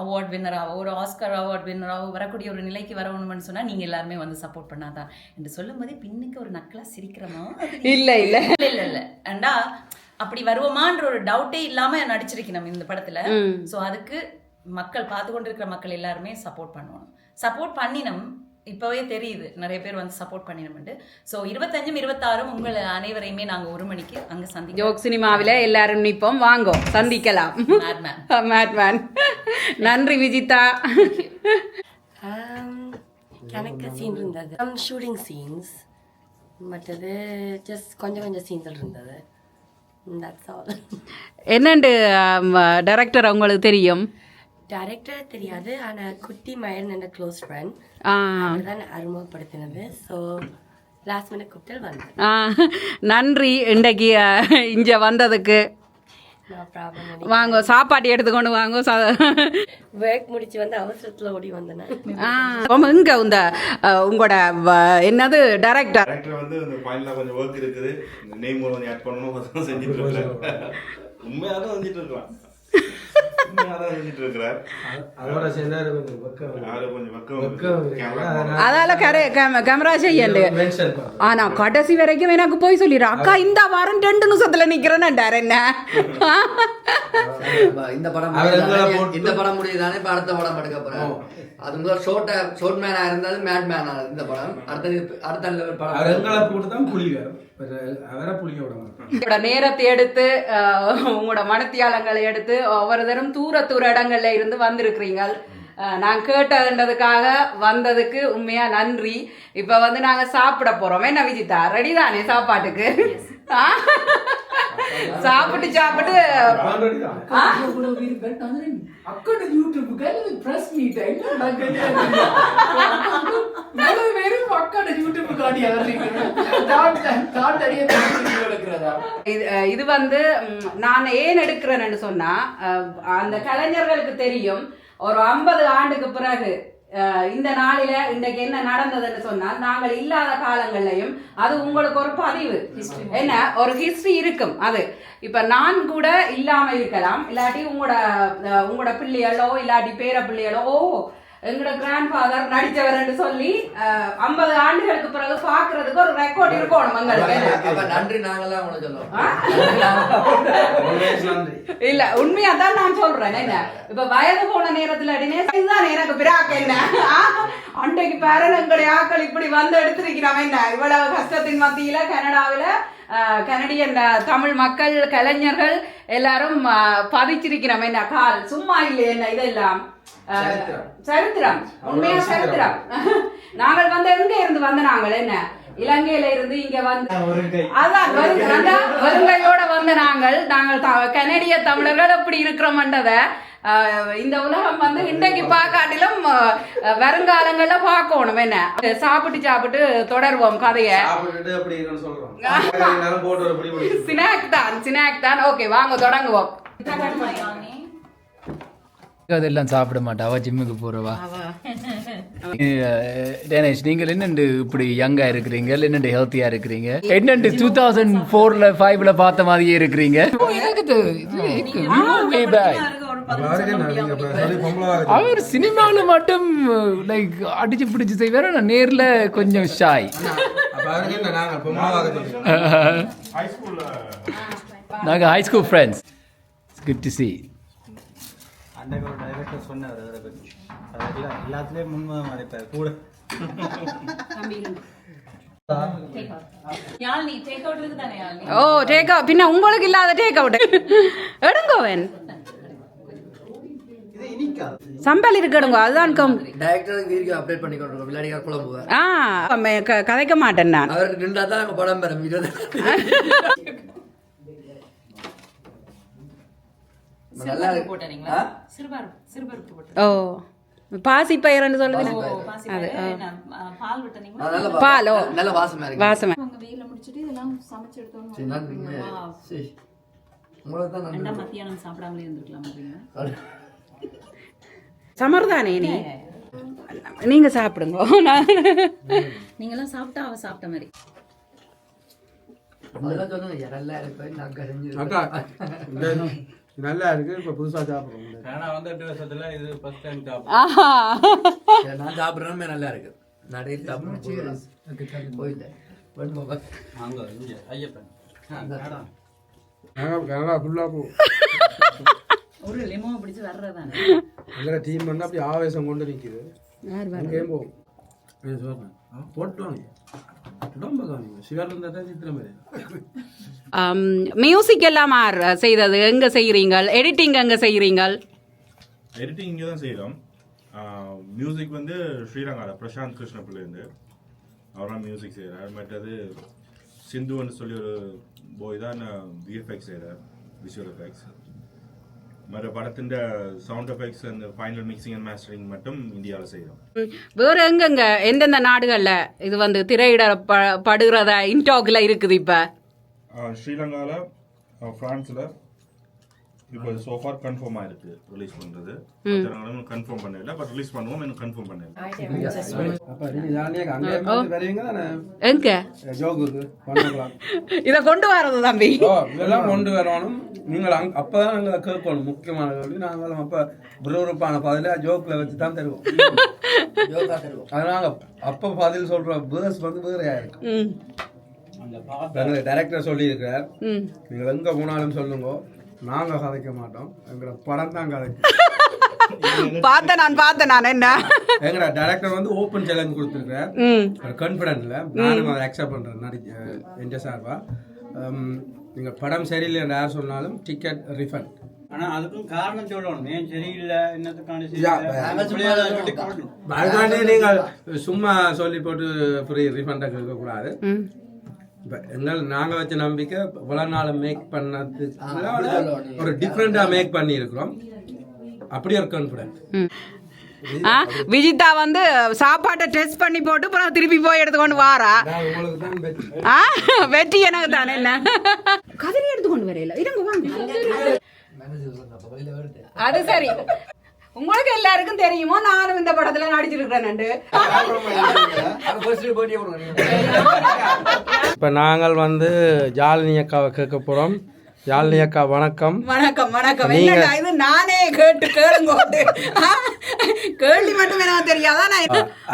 அவார்ட் வின்னராகவோ ஒரு ஆஸ்கர் அவார்ட் வின்னராகவோ வரக்கூடிய ஒரு நிலைக்கு வரணும்னு சொன்னால் நீங்கள் எல்லாருமே வந்து சப்போர்ட் பண்ணாதான் என்று சொல்லும் போதே பின்னுக்கு ஒரு நக்கலா சிரிக்கிறோமோ இல்லை இல்லை இல்லை இல்லை இல்லை அண்டா அப்படி வருவோமான்ற ஒரு டவுட்டே இல்லாம நடிச்சிருக்கணும் இந்த படத்துல. ஸோ அதுக்கு மக்கள் பார்த்து கொண்டிருக்கிற மக்கள் எல்லாருமே சப்போர்ட் பண்ணுவோம். சப்போர்ட் பண்ணினோம் இப்போவே தெரியுது நிறைய பேர் வந்து சப்போர்ட் பண்ணினோம்ட்டு. ஸோ 25, 26 உங்கள் அனைவரையுமே நாங்கள் 1 மணிக்கு அங்கே சந்திக்கிறோம். ஜோக் சினிமாவில் எல்லாரும் நிற்போம், வாங்கோ சந்திக்கலாம். மேட்மேன். நன்றி விஜிதா. எனக்கு சீன் இருந்தது, ஷூட்டிங் சீன்ஸ், மற்றது ஜஸ்ட் கொஞ்சம் சீன்கள் இருந்தது. That's all. என்னண்டு டைரக்டர் உங்களுக்கு தெரியும்? டைரக்டர் தெரியாது, ஆனால் குட்டி மயன் என்ற க்ளோஸ் ஃப்ரெண்ட் தான் அறிமுகப்படுத்தினது. ஸோ லாஸ்ட் மினிட் கூப்பிட்டு வந்தேன். நன்றி இன்றைக்கு இங்கே வந்ததுக்கு. வாங்க சாப்பாடு எடுத்துக்கொண்டு வாங்க. ஒர்க் முடிச்சு வந்து அவசரத்தில் ஓடி வந்தேன். இங்கே இந்த உங்களோட என்னது டைரக்டர் வந்து இந்த ஃபைனலாக கொஞ்சம் ஒர்க் இருக்குது, இந்த நேம் கொஞ்சம் ஆட் பண்ணணும் செஞ்சுட்டு இருக்கிறேன். உண்மையாக தான் செஞ்சுட்டு இருக்கலாம். அதால கேமரா செய்யண்டு. ஆனா கடைசி வரைக்கும் எனக்கு போய் சொல்லிடுற அக்கா இந்த வாரம் 2 நிமிஷத்துல நிக்கிறேன்டாரு. என்ன இந்த படம் முடியுதானே இப்ப அடுத்த படம் எடுக்க போறேன். அது முதல் ஷோர்ட் மேனா இருந்தது மேட் மேன் ஆனது இந்த படம். அடுத்த படம் நேரத்தை எடுத்து உங்களோட மனத்தியாளங்களை எடுத்து ஒவ்வொரு தரம் தூர இடங்கள்ல இருந்து வந்திருக்கிறீங்க. நான் கேட்டதுன்றதுக்காக வந்ததுக்கு உண்மையா நன்றி. இப்ப வந்து நாங்க சாப்பிட போறோம். என்ன விஜிதா, ரெடி தானே சாப்பாட்டுக்கு? சாப்பிட்டு இது வந்து நான் ஏன் எடுக்கிறேன்னு சொன்னா, அந்த கலைஞர்களுக்கு தெரியும் ஒரு 50 ஆண்டுக்கு பிறகு இந்த நாளில இன்றைக்கு என்ன நடந்ததுன்னு சொன்னால் நாங்கள் இல்லாத காலங்கள்லையும் அது உங்களுக்கு ஒரு பதிவு என்ன ஒரு ஹிஸ்டரி இருக்கும். அது இப்ப நான் கூட இல்லாம இருக்கலாம், இல்லாட்டி உங்களோட பிள்ளைகளோ இல்லாட்டி பேர பிள்ளைகளோ எங்களோட கிராண்ட் ஃபாதர் நடிச்சவர் சொல்லி 50 ஆண்டுகளுக்கு பிறகு பாக்குறதுக்கு ஒரு ரெக்கார்ட் இருக்கணும் எங்களுக்கு. நன்றி நாங்களாம் சொல்லுவோம். இல்ல உண்மையா தான் நான் சொல்றேன். என்ன இப்ப வயது போன நேரத்துல இதுதான் எனக்கு பிராக்க என்ன அன்றைக்கு பேரன் எங்களுடைய ஆக்கள் இப்படி வந்து எடுத்திருக்கிறோம். என்ன இவ்வளவு கஷ்டத்தின் மத்தியில கனடாவில கனடியன் தமிழ் மக்கள் கலைஞர்கள் எல்லாரும் பதிச்சிருக்கிறோம். என்ன கால் சும்மா இல்லை. என்ன இதெல்லாம் சரித்திரம், உண்மையா சரித்திரம். நாங்கள் வந்து எங்க இருந்து வந்த நாங்கள் என்ன இலங்கையில இருந்து இங்க வந்து அதான் வருங்கையோட வந்த நாங்கள் கனடிய தமிழர்கள் எப்படி இருக்கிறோம்ன்றத இந்த உலகம் வந்து இன்றைக்கு பார்க்காட்டிலும் வருங்காலங்கள்ல பார்க்கணும். என்ன சாப்பிட்டு தொடர்வோம் கதைய. ஸ்நாக் தான். ஓகே வாங்க தொடங்குவோம். அதெல்லாம் சாப்பிட மாட்டா, அவ ஜிம்முக்கு போறவா. டேனேஷ், நீங்கள் என்னண்டு இப்படி யங்கா இருக்கிறீங்க, என்னண்டு ஹெல்த்தியா இருக்கிறீங்க, என்னண்டு 2004ல 5ல பார்த்த மாதிரியே இருக்கிறீங்க. அவர் சினிமால மட்டும் லைக் அடிச்சு பிடிச்சு செய்வார், நான் நேர்ல கொஞ்சம் ஷாய். நாங்க high school friends. Good to see. அன்றைக்கு ஒரு டைரக்டர் சொன்னார் அவரை பற்றி அதெல்லாம் எல்லாத்துலேயும் முன்முகம் அடைப்பார் கூட ஓ டேக் அவுட் பின்ன உங்களுக்கு இல்லாத டேக் அவுட் எடுங்கோவன் சம்பல் இருக்கு எடுங்கோ அதுதான் டைரக்டருக்கு வீடியோ அப்டேட் பண்ணி கொண்டிருக்கோம் விளையாடிக்கார் குழம்புவார் கதைக்க மாட்டேன் நான் அவருக்கு நின்றா தான் நாங்கள் படம் பெறும் வீடியோ நல்லா போட்டீங்களா சிறுபருப்பு போட்டு ஓ பாசி பயிரன்னு சொல்லுவேன் அது பால் விட்டீங்களா பாலோ நல்ல வாசமா இருக்கு வாசமா உங்க வீட்ல முடிச்சிட்டு இதெல்லாம் சமைச்சு எடுத்தோம் உங்களுக்கு தான் ரெண்டா மத்தியானம் சாப்பிடாமலே இருந்துக்கலாம் சமர்தானே நீங்க சாப்பிடுங்க நீங்களாம் சாப்பிட்டா அவ சாப்பிட்ட மாதிரி அதெல்லாம் சொல்லுங்க நல்லா இருக்கு நான் கரைஞ்சு அக்கா நல்லா இருக்கு இப்போ புதுசாக சாப்பிட்றோம் ஆனால் வந்து 8 வருஷத்துல இது ஃபர்ஸ்ட் டைம் சாப்பிட்றேன் நான் சாப்பிட்றேன் நல்லா இருக்கு நடையில் சாப்பிட்றேன் போயிட்டேன் அங்கே இங்கே ஐயப்பன் கனடா ஃபுல்லாக போ ஒரு லெமோ பிடிச்சி வர்றதானே அங்கே டீம் வந்து அப்படி ஆவேசம் கொண்டு நிற்கிது அங்கேயும் போகும் போட்டோம் மியூசிக் எல்லாம் செய்தது எங்க செய்யறீங்க எடிட்டிங் எங்க செய்யறீங்க எடிட்டிங் இங்கே தான் செய்கிறோம் மியூசிக் வந்து ஸ்ரீலங்காவில் பிரசாந்த் கிருஷ்ணப்பிள்ளைந்து அவரால் மியூசிக் செய்கிறார் மற்றது சிந்துன்னு சொல்லி ஒரு போய் தான் விஎஃப்எக்ஸ் செய்கிறார் விஷுவல் எஃபெக்ட்ஸ் மற்ற படத்தின் சவுண்ட் எஃபெக்ட்ஸ் அந்த ஃபைனல் மிக்சிங் அண்ட் மாஸ்டரிங் மட்டும் இந்தியாவில் செய்கிறோம் வேற எங்கெங்க எந்தெந்த நாடுகள்ல இது வந்து திரையிடப்படுகிறதா இன்டாக்ல இருக்குது இப்ப ஸ்ரீலங்காவில் ஃப்ரான்ஸில் இப்போ சோஃபார் கன்ஃபார்ம் ஆயிருக்கு ரிலீஸ் பண்ணுறது கன்ஃபார்ம் பண்ணல பட் ரிலீஸ் பண்ணுவோம் இன்னும் கன்ஃபார்ம் பண்ணல அப்போ நீங்கள் ஜாலியாக அங்கே வருவீங்க தானே எங்க ஜோகுக்கு பண்ணலாம் இதை கொண்டு வரது தம்பி இதெல்லாம் கொண்டு வரணும் நீங்கள் அப்போ தான் எங்களை கேட்கணும் முக்கியமான கேள்வி நாங்கள் அப்போ விறுவிறுப்பான பதில ஜோக்கில் வச்சு தான் தருவோம் அதனால அப்போ பதில் சொல்கிற பேர்ஸ் வந்து வேறையாக இருக்கு எங்களுக்கு டைரக்டர் சொல்லியிருக்கிறார் நீங்கள் எங்கே போனாலும் சொல்லுங்க நாங்கள் கதைக்க மாட்டோம் எங்களோட படம் தான் கதைக்கும் பார்த்தேன் நான் என்ன எங்கடா டைரக்டர் வந்து ஓப்பன் சேலஞ்ச் கொடுத்துருக்கார் கான்ஃபிடென்ட்ல நானும் அதை அக்செப்ட் பண்றேன் என்ற சார்பா நீங்க படம் சரியில்லை யார் சொன்னாலும் டிக்கெட் ரிஃபண்ட் ஆனா அதுக்கும் காரணம் சொல்லணும் ஏன் சரியில்லை என்னத்துக்கான அதுக்காண்டி நீங்கள் சும்மா சொல்லி போட்டு ஃப்ரீ ரிஃபண்டை கேட்கக்கூடாது இப்போ நாங்கள் வச்ச நம்பிக்கை இவ்வளோ நாள் மேக் பண்ணதுக்கு ஒரு டிஃப்ரெண்டாக மேக் பண்ணியிருக்கிறோம் அப்படி ஒரு கான்ஃபிடென்ட் விஜிதா வந்து சாப்பாட்டை டெஸ்ட் பண்ணி போட்டு அப்புறம் திருப்பி போய் எடுத்துக்கொண்டு வாரா வெற்றி எனக்கு தானே என்ன கதிரி எடுத்துக்கொண்டு வரையில இருங்க வாங்க அது சரி உங்களுக்கு எல்லாருக்கும் தெரியுமோ நானும் இந்த படத்துல நடிச்சிருக்கிறேன் இப்போ நாங்கள் வந்து ஜாலினி அக்காவை கேட்க போகிறோம் ஜாலினி அக்கா வணக்கம் வணக்கம் என்னடா இது நானே கேளுங்க கேள்வி மட்டுமே எனக்கு தெரியாதா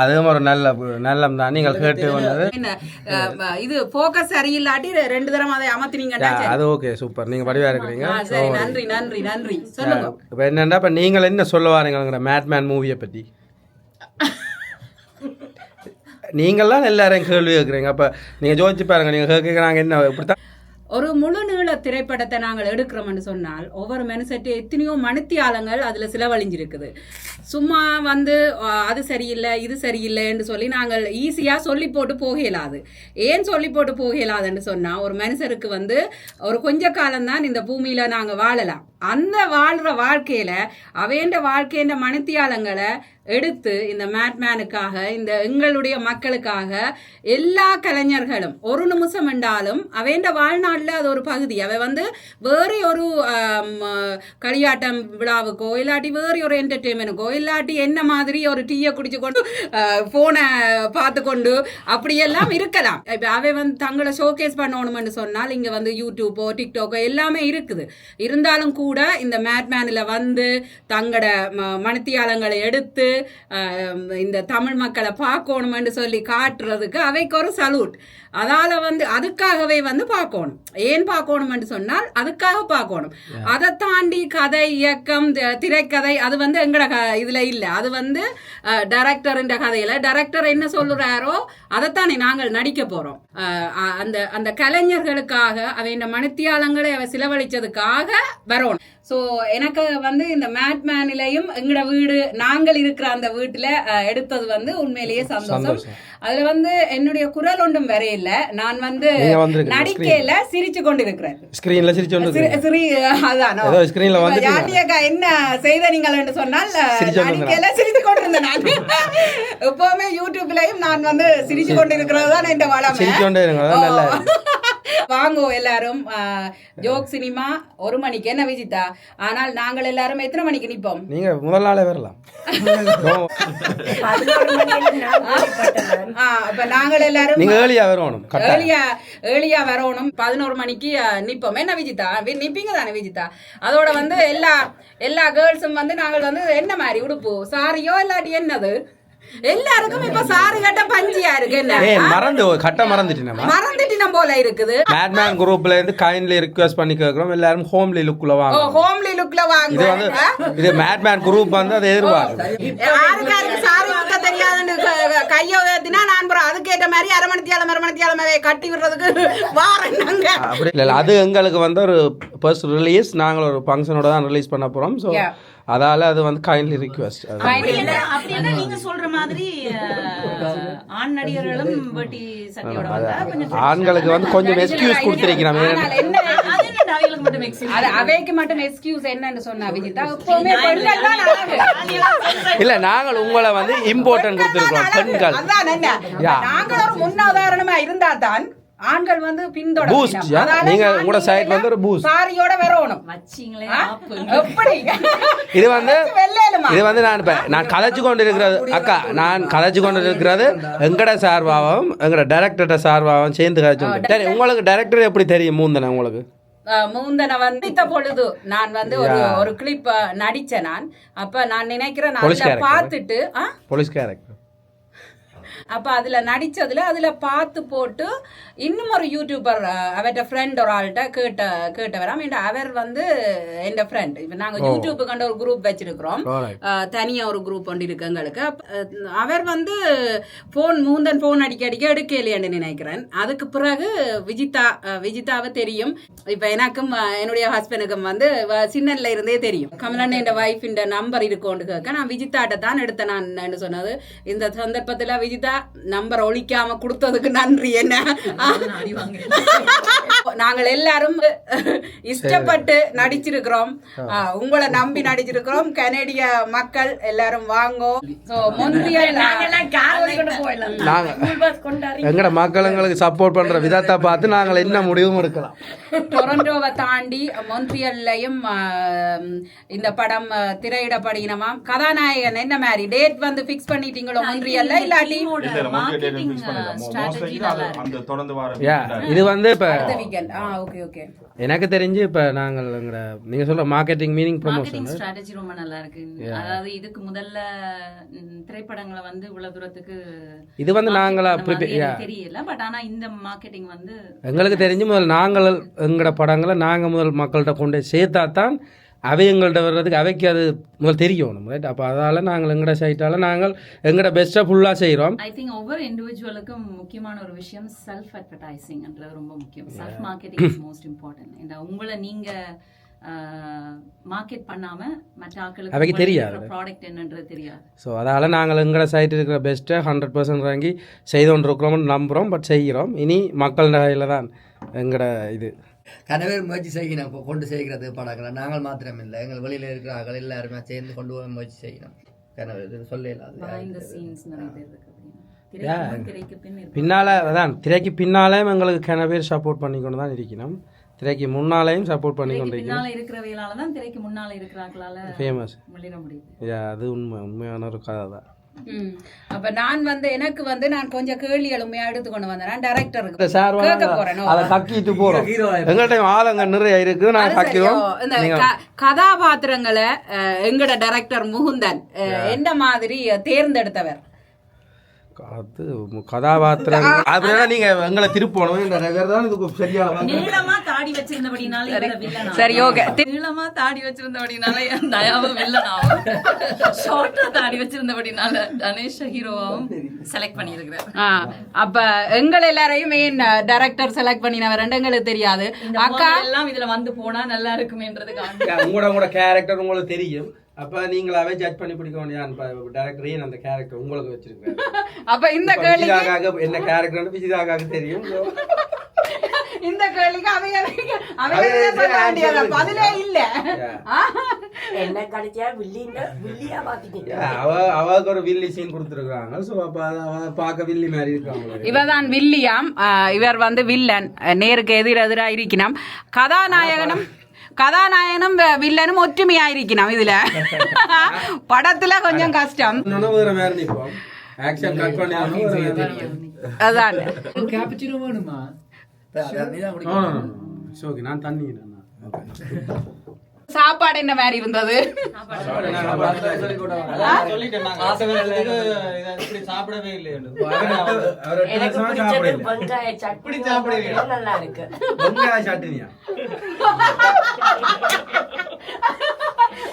அதுவும் ஒரு நல்ல தான் நீங்கள் கேட்டு வந்தது என்ன இது போக்கஸ் சரியில்லாட்டி 2 தடவை அதை அமர்த்தினீங்க அது ஓகே சூப்பர் நீங்கள் படிவா இருக்கிறீங்க சரி நன்றி சொல்லுங்க இப்போ என்னென்னா இப்போ நீங்கள் என்ன சொல்ல வாரீங்கிற மேட்மேன் மூவியை பற்றி நீங்கள்லாம் எல்லாரையும் கேள்வி கேட்குறீங்க அப்போ நீங்கள் ஜோதிச்சு பாருங்க நீங்கள் கேட்குறாங்க என்ன இப்படித்தான் ஒரு முழு நீள திரைப்படத்தை நாங்கள் எடுக்கிறோம்னு சொன்னால் ஒவ்வொரு மனுஷட்டு எத்தனையோ மணித்தியாலங்கள் அதில் செலவழிஞ்சிருக்குது சும்மா வந்து அது சரியில்லை இது சரியில்லைன்னு சொல்லி நாங்கள் ஈஸியாக சொல்லி போட்டு போகலாது ஏன் சொல்லி போட்டு போகலாதுன்னு சொன்னால் ஒரு மனுஷருக்கு வந்து ஒரு கொஞ்ச காலம்தான் இந்த பூமியில் நாங்கள் வாழலாம் அந்த வாழ்கிற வாழ்க்கையில் அவேண்ட வாழ்க்கைன்ற மணித்தியாலங்களை எடுத்து இந்த மேட்மேனுக்காக இந்த எங்களுடைய மக்களுக்காக எல்லா கலைஞர்களும் ஒரு நிமிஷம் என்றாலும் அவேண்ட வாழ்நாளில் அது ஒரு பகுதி அவை வந்து வேறு ஒரு களியாட்டம் விழாவுக்கோ இல்லாட்டி வேறு ஒரு என்டர்டெயின்மெண்ட்டுக்கோ இல்லாட்டி என்ன மாதிரி ஒரு டீயை குடிச்சு கொண்டு ஃபோனை பார்த்து கொண்டு அப்படியெல்லாம் இருக்கலாம் இப்போ அவை வந்து தங்களை ஷோகேஸ் பண்ணணும்னு சொன்னால் இங்கே வந்து யூடியூப்போ டிக்டாக்கோ எல்லாமே இருக்குது இருந்தாலும் கூட இந்த மேட்மேனில் வந்து தங்களோட மணித்தியாலங்களை எடுத்து இந்த தமிழ் மக்களை பார்க்கணும்னு சொல்லி காட்டுறதுக்கு அவைக்கு ஒரு சல்யூட். அதால வந்து அதுக்காகவே வந்து பார்க்கணும். ஏன் பார்க்கணும்னு சொன்னால் அதுக்காக பார்க்கணும். அதை தாண்டி கதை, இயக்கம், திரைக்கதை அது வந்து எங்கட இதுல இல்ல. அது வந்து டைரக்டர் கதையில டைரக்டர் என்ன சொல்லுறாரோ அதைத்தானே நாங்கள் நடிக்க போறோம். அந்த கலைஞர்களுக்காக அவை இந்த மணித்தியாலங்களை அவ செலவழிச்சதுக்காக வரணும். ஸோ எனக்கு வந்து இந்த மேட்மேனிலையும் எங்களோட வீடு நாங்கள் இருக்கிற அந்த வீட்டுல எடுத்தது வந்து உண்மையிலேயே சந்தோஷம். அதுல வந்து என்னுடைய குரல் ஒன்றும் வரையில, நான் வந்து நடிக்கையில சிரிச்சு கொண்டு இருக்கிறேன். ஸ்கிரீன்ல சிரிச்சு என்ன செய்த நீங்கள் சொன்னால் நடிக்கையில சிரித்து கொண்டிருந்தேன். நான் எப்பவுமே யூடியூப்லயும் நான் வந்து சிரிச்சு கொண்டு இருக்கிறது தான் என் வளமை. வாங்கோ எல்லாரும் ஜோக் சினிமா 1 மணிக்கு என்ன விஜிதா. ஆனால் நாங்கள் எல்லாரும் எத்தனை மணிக்கு நிப்போம்? நீங்க முதல் நாளே வரலாம். அப்ப நாங்கள் எல்லாரும் ஏர்லியா வரணும். 11 மணிக்கு நிப்போம். என்ன விஜிதா நிப்பீங்க தானே விஜிதா? அதோட வந்து எல்லா கேர்ள்ஸும் வந்து நாங்கள் வந்து என்ன மாதிரி உடுப்பு, சாரியோ இல்லாட்டி என்னது எல்லாருக்கும் இப்ப சாரி கட்ட பஞ்சியா இருக்கு. மறந்துட்டு போல இருக்குது. மேட்மேன் குரூப்ல இருந்து கைண்ட்லி ரிக்வெஸ்ட் பண்ணி கேக்குறோம், எல்லாரும் ஹோம்லி லுக்ல வாங்க. ஹோம்லி லுக்ல வாங்க. இது மேட்மேன் குரூப் வந்து அதை எதிர்பார்க்குது. யாருக்காருக்கு சாரி உடுத்த தெரியாதுன்னு கைய உயர்த்தினா நான் அதுக்கேற்ற மாதிரி அரை மணித்தியாலமே கட்டி விடுறதுக்கு வாரங்க. அப்படி இல்ல, அது எங்களுக்கு வந்து ஒரு ஃபர்ஸ்ட் ரிலீஸ். நாங்கள் ஒரு ஃபங்க்ஷனோட தான் ரிலீஸ் பண்ண போறோம். ஸோ அதால அது வந்து கைண்ட்லி ரிக்வெஸ்ட். அப்படின்னா நீங்க சொல்ற மாதிரி ஆண் நடிகர்களும் வேட்டி சட்டையோட வந்தா கொஞ்சம் ஆண்களுக்கு வந்து கொஞ்சம் எக்ஸ்கியூஸ் கொடுத்திருக்கிறோம். அவைக்கு மட்டும் எக்ஸ்கியூஸ் என்னன்னு சொன்னா விஜிதா, எப்பவுமே பெண்கள் தான் இல்ல, நாங்கள் உங்களை வந்து இம்பார்ட்டன்ட் கொடுத்திருக்கோம் பெண்கள். நாங்கள் ஒரு முன்னுதாரணமா இருந்தா தான் ஆண்கள் வந்து பின்தொடரும். நீங்க உங்களோட சைடு வந்து ஒரு பூஸ்ட் சாரியோட வரணும். எப்படி இது வந்து நான் கலைச்சு கொண்டு இருக்கிறது அக்கா, நான் கலைச்சு கொண்டு இருக்கிறது எங்கட சார்பாகவும் எங்கட டைரக்டர்ட சார்பாகவும் சேர்ந்து கலைச்சு. சரி, உங்களுக்கு டைரக்டர் எப்படி தெரியும்? மூந்தன உங்களுக்கு மூந்தன வந்து பொழுது நான் வந்து ஒரு கிளிப் நடிச்சேன். நான் அப்ப நான் நினைக்கிறேன் பார்த்துட்டு போலீஸ் கேரக்டர் அப்ப அதுல நடிச்சதுல அதுல பார்த்து போட்டு இன்னும் ஒரு யூடியூபர் அவர்கிட்ட ஃப்ரெண்ட் ஒரு ஆள்கிட்ட கேட்டவராம். அவர் வந்து என் ஃப்ரெண்ட். இப்ப நாங்க யூடியூப் கண்ட ஒரு குரூப் வச்சிருக்கிறோம், தனியா ஒரு குரூப் ஒன்று இருக்கு எங்களுக்கு. அவர் வந்து மூந்தன் போன் அடிக்க எடுக்கலையான்னு நினைக்கிறேன். அதுக்கு பிறகு விஜிதாவை தெரியும். இப்ப எனக்கும் என்னுடைய ஹஸ்பண்டுக்கும் வந்து சின்னன்ல இருந்தே தெரியும். கமலன் என் வைஃப் இந்த நம்பர் இருக்கும்னு கேட்க நான் விஜிதாட்ட தான் எடுத்தேன். நான் சொன்னது இந்த சந்தர்ப்பத்துல விஜிதா நம்பர் ஒழிக்காம கொடுத்ததுக்கு நன்றி. என்ன நாங்கள் எல்லாரும் இஷ்டப்பட்டு நடிச்சிருக்கிறோம், உங்களை நம்பி நடிச்சிருக்கிறோம். கனடிய மக்கள் எல்லாரும் வாங்கோ. எங்கட மக்கள் எங்களுக்கு சப்போர்ட் பண்ற விதத்தை பார்த்து நாங்கள் என்ன முடிவும் எடுக்கலாம். டொரண்டோவை தாண்டி மொன்ட்ரியல்லையும் இந்த படம் திரையிடப்படுகிறோமாம். கதாநாயகன் என்ன மாதிரி டேட் வந்து பிக்ஸ் பண்ணிட்டீங்களோ மொன்ட்ரியல்ல? இல்லாட்டி இது வந்து இப்ப எனக்கு தெரிஞ்சு இப்ப நாங்கள் நீங்க சொல்ற மார்க்கெட்டிங் மீனிங் ப்ரமோஷன் ஸ்ட்ராட்டஜி ரொம்ப நல்லா இருக்கு. அதாவது இதுக்கு முதல்ல திரைப்படங்களை வந்து இவ்வளவு தூரத்துக்கு இது வந்து நாங்களா தெரியல. பட் ஆனா இந்த மார்க்கெட்டிங் வந்து எங்களுக்கு தெரிஞ்சு முதல் நாங்கள் எங்கட படங்களை நாங்க முதல் மக்கள்கிட்ட கொண்டு சேர்த்தா தான் அவை எங்கள்கிட்ட வர்றதுக்கு அவைக்கு அது முதல் தெரியணும். ரைட்? அப்போ அதால் நாங்கள் எங்கட சைட்டால் நாங்கள் எங்கட பெஸ்ட்டாக ஃபுல்லாக செய்கிறோம். ஐ திங்க் ஒவ்வொரு இண்டிவிஜுவலுக்கும் முக்கியமான ஒரு விஷயம் செல்ஃப் அட்வர்டைசிங்ன்றது ரொம்ப முக்கியம். Self marketing is most important. இந்த உங்களை நீங்கள் மார்க்கெட் பண்ணாமல் மற்ற ஆட்களுக்கு அவைக்கு தெரியாது ப்ராடக்ட் என்னன்றது தெரியாது. ஸோ அதால் நாங்கள் எங்கட சைட் இருக்கிற பெஸ்ட்டை 100% வாங்கி செய்து கொண்டு இருக்கிறோம்னு நம்புகிறோம். பட் செய்கிறோம். இனி மக்கள் கையில் தான் எங்கட இது கனவேர் முயற்சி செய்யணும். கொண்டு செய்கிறது படங்களை நாங்கள் மாத்திரம் இல்லை, எங்கள் வெளியில் இருக்கிறார்கள் எல்லாருமே சேர்ந்து கொண்டு போக முயற்சி செய்யணும். கனவே சொல்லலாம். பின்னால் அதான் திரைக்கு பின்னாலேயும் எங்களுக்கு கனவேர் சப்போர்ட் பண்ணி கொண்டு தான் இருக்கணும். திரைக்கு முன்னாலேயும் சப்போர்ட் பண்ணி கொண்டு இருக்கிறவையால தான் திரைக்கு முன்னால் இருக்கிறாங்களால ஃபேமஸ். வெளியிட முடியுது. அது உண்மையான ஒரு கதை தான். அப்ப நான் வந்து எனக்கு வந்து நான் கொஞ்சம் கேள்வி எளிமையா எடுத்துக்கொண்டு வந்தேன். நான் டைரக்டருக்கு சார் கேட்க போறேன். அதை கக்கிட்டு போறோம். எங்கள்கிட்ட ஆளுங்க நிறைய இருக்கு. நான் கக்கிறோம். இந்த கதாபாத்திரங்களை எங்கட டைரக்டர் முகுந்தன் என்ன மாதிரி தேர்ந்தெடுத்தவர்? அது கதாபாத்திரம் அப்படின்னா நீங்க எங்களை திருப்பணும். சரியான நீளமா தாடி வச்சிருந்தபடினால சரி ஓகே. நீளமா தாடி வச்சிருந்தபடினால தயாவும் வில்லனாவும், ஷார்ட்டா தாடி வச்சிருந்தபடினால தனேஷ் ஹீரோவாவும் செலக்ட் பண்ணியிருக்கிறேன். அப்ப எங்கள் எல்லாரையும் மெயின் டைரக்டர் செலக்ட் பண்ணினவர் எங்களுக்கு தெரியாது. அக்கா எல்லாம் இதுல வந்து போனா நல்லா இருக்குமேன்றதுக்காக உங்களோட கேரக்டர் உங்களுக்கு தெரியும். அப்ப நீங்களாவே ஜட்ஜ் பண்ணி பிடிக்க வேண்டிய டைரக்டர் அந்த கேரக்டர் உங்களுக்கு வச்சிருக்காரு. அப்ப இந்த கேள்விக்கு என்ன கேரக்டர் விஜிதாக்காக தெரியும். இந்த கேள்விக்கு அவங்க பதிலே இல்ல. என்ன கடைசியா வில்லியா பாத்துட்டீங்க. அவருக்கு ஒரு வில்லி சீன் கொடுத்துருக்காங்க. சோ அப்ப அவ பார்க்க வில்லி மாதிரி இருக்காங்க. இவர்தான் வில்லியாம். இவர் வந்து வில்லன், நேருக்கு எதிரெதிரா இருக்கணும். கதாநாயகனும் வில்லனும் ஒற்றுமையா இருக்கணும். இதுல படத்துல கொஞ்சம் கஷ்டம். அதான் நான் தண்ணி சாப்பாடு என்ன மாதிரி இருந்தது? சாப்பிடவே இல்லை. நல்லா இருக்கு.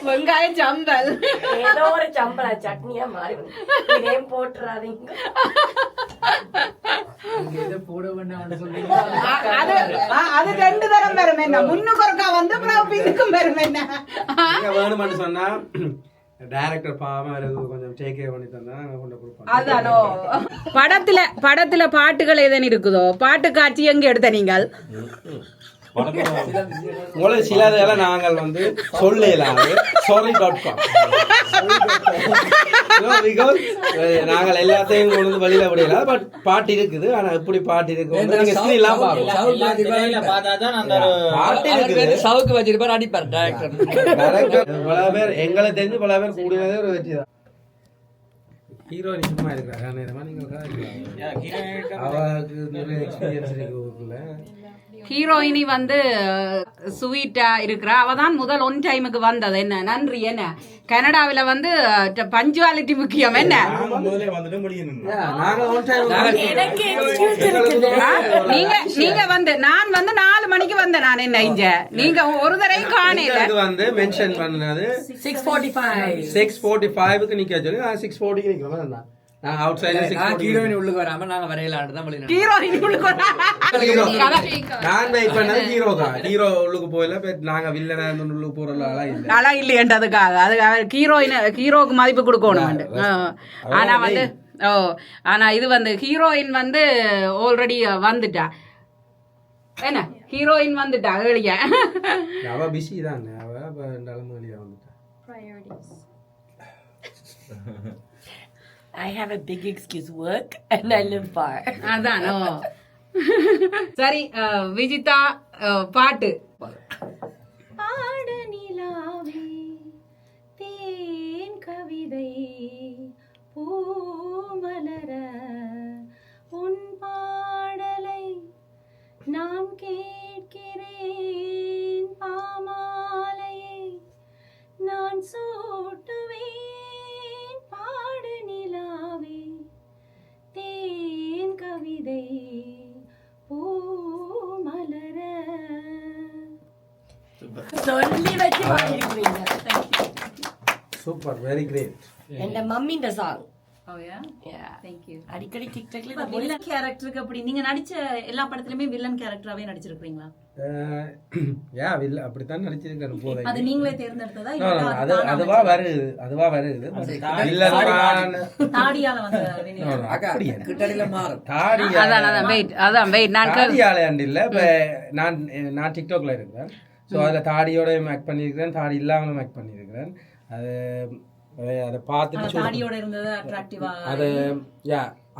வெங்காய சம்பல் ஏதோ ஒரு சம்பள சட்னியா மாறி போட்டுறாதீங்க. அது ரெண்டு தரம் வரும். என்ன முன்னுக்கு ஒருக்கா வந்து பின்னுக்கும் வரும். என்ன வேணும்னு சொன்னா டைரக்டர் கொஞ்சம் டேக் பண்ணி தந்தா கொண்டு கொடுப்பாங்க. அதானோ படத்துல பாட்டுகள் ஏதேனும் இருக்குதோ? பாட்டு காட்சி எங்க எடுத்த நீங்கள்? உங்களுக்கு சிலதெல்லாம் நாங்கள் வந்து சொல்லலாம். நாங்கள் எல்லாத்தையும் கொண்டு வெளியில விடல. பட் பாட்டு இருக்குது. ஆனா எப்படி பாட்டு இருக்கு சவுக்கு வச்சிருப்பார் அடிப்பார் டைரக்டர். பல பேர் எங்களை தெரிஞ்சு பல பேர் கூடியதே ஒரு வெற்றி தான். ஹீரோயின் சும்மா இருக்கிறாங்க. அவருக்கு நிறைய எக்ஸ்பீரியன்ஸ் இருக்குல்ல. ஹீரோயினி வந்து ஸ்வீட்டா இருக்கிறா. அவதான் முதல் ஒன் டைமுக்கு வந்தது. என்ன நன்றி. என்ன கனடாவில வந்து பஞ்சுவாலிட்டி முக்கியம். என்ன நீங்க வந்து நான் வந்து 4 மணிக்கு வந்தேன். நான் என்ன இங்க நீங்க ஒரு தடவை காணல வந்து மென்ஷன் பண்ணது 6:45க்கு நிக்க சொல்லி 6:40க்கு நிக்கிறோம். உள்ளுக்கு வராம நாங்க வரையலான்னு தான் நான் வெயிட் பண்ணது ஹீரோ தான். ஹீரோ உள்ளுக்கு போயில நாங்க வில்லனா உள்ளுக்கு போறோம் அழா இல்லையன்றதுக்காக அது ஹீரோக்கு மதிப்பு கொடுக்கணும். ஆனா வந்து ஆனா இது வந்து ஹீரோயின் வந்து ஆல்ரெடி வந்துட்டா. என்ன ஹீரோயின் வந்துட்டா ஏழிய. அவ பிஸி தான். அவ வந்துட்டா. I have a big excuse, work, and I live far. அதானோ. சரி விஜிதா பாட்டு. பாட நிலாவே தேன் கவிதை பூமலர உன் பாடலை நான் கேட்கிறேன். பாமாலையை நான் சூட்டுவேன். பாடு நிலாவே தேன் கவிதை பூமலர. சொல்லி வச்சு பாடிருக்கீங்க. Super, very great. என் மம்மின்ற song. Oh yeah? Yeah. Thank you. அடிக்கடி டிக்டாக்ல வில்லன் கேரக்டருக்கு அப்படி நீங்க நடிச்ச எல்லா படத்துலயுமே வில்லன் கேரக்டராவே நடிச்சிருக்கீங்களா? வில்ல அப்படித்தான் நடிச்சிருக்கேன். போதே அது நீங்களே தேர்ந்தெடுத்ததா? அதுவா வருது. தாடியால வந்த கிட்டடில மாறும். அதான் வெயிட் நான் தாடியால இல்ல. இப்ப நான் டிக்டாக்ல இருக்கேன். ஸோ அதில் தாடியோடையும் ஆக்ட் பண்ணியிருக்கிறேன், தாடி இல்லாமலும் ஆக்ட் பண்ணியிருக்கிறேன். அது அதை பார்த்துட்டு தாடியோட இருந்தது அட்ராக்டிவா அது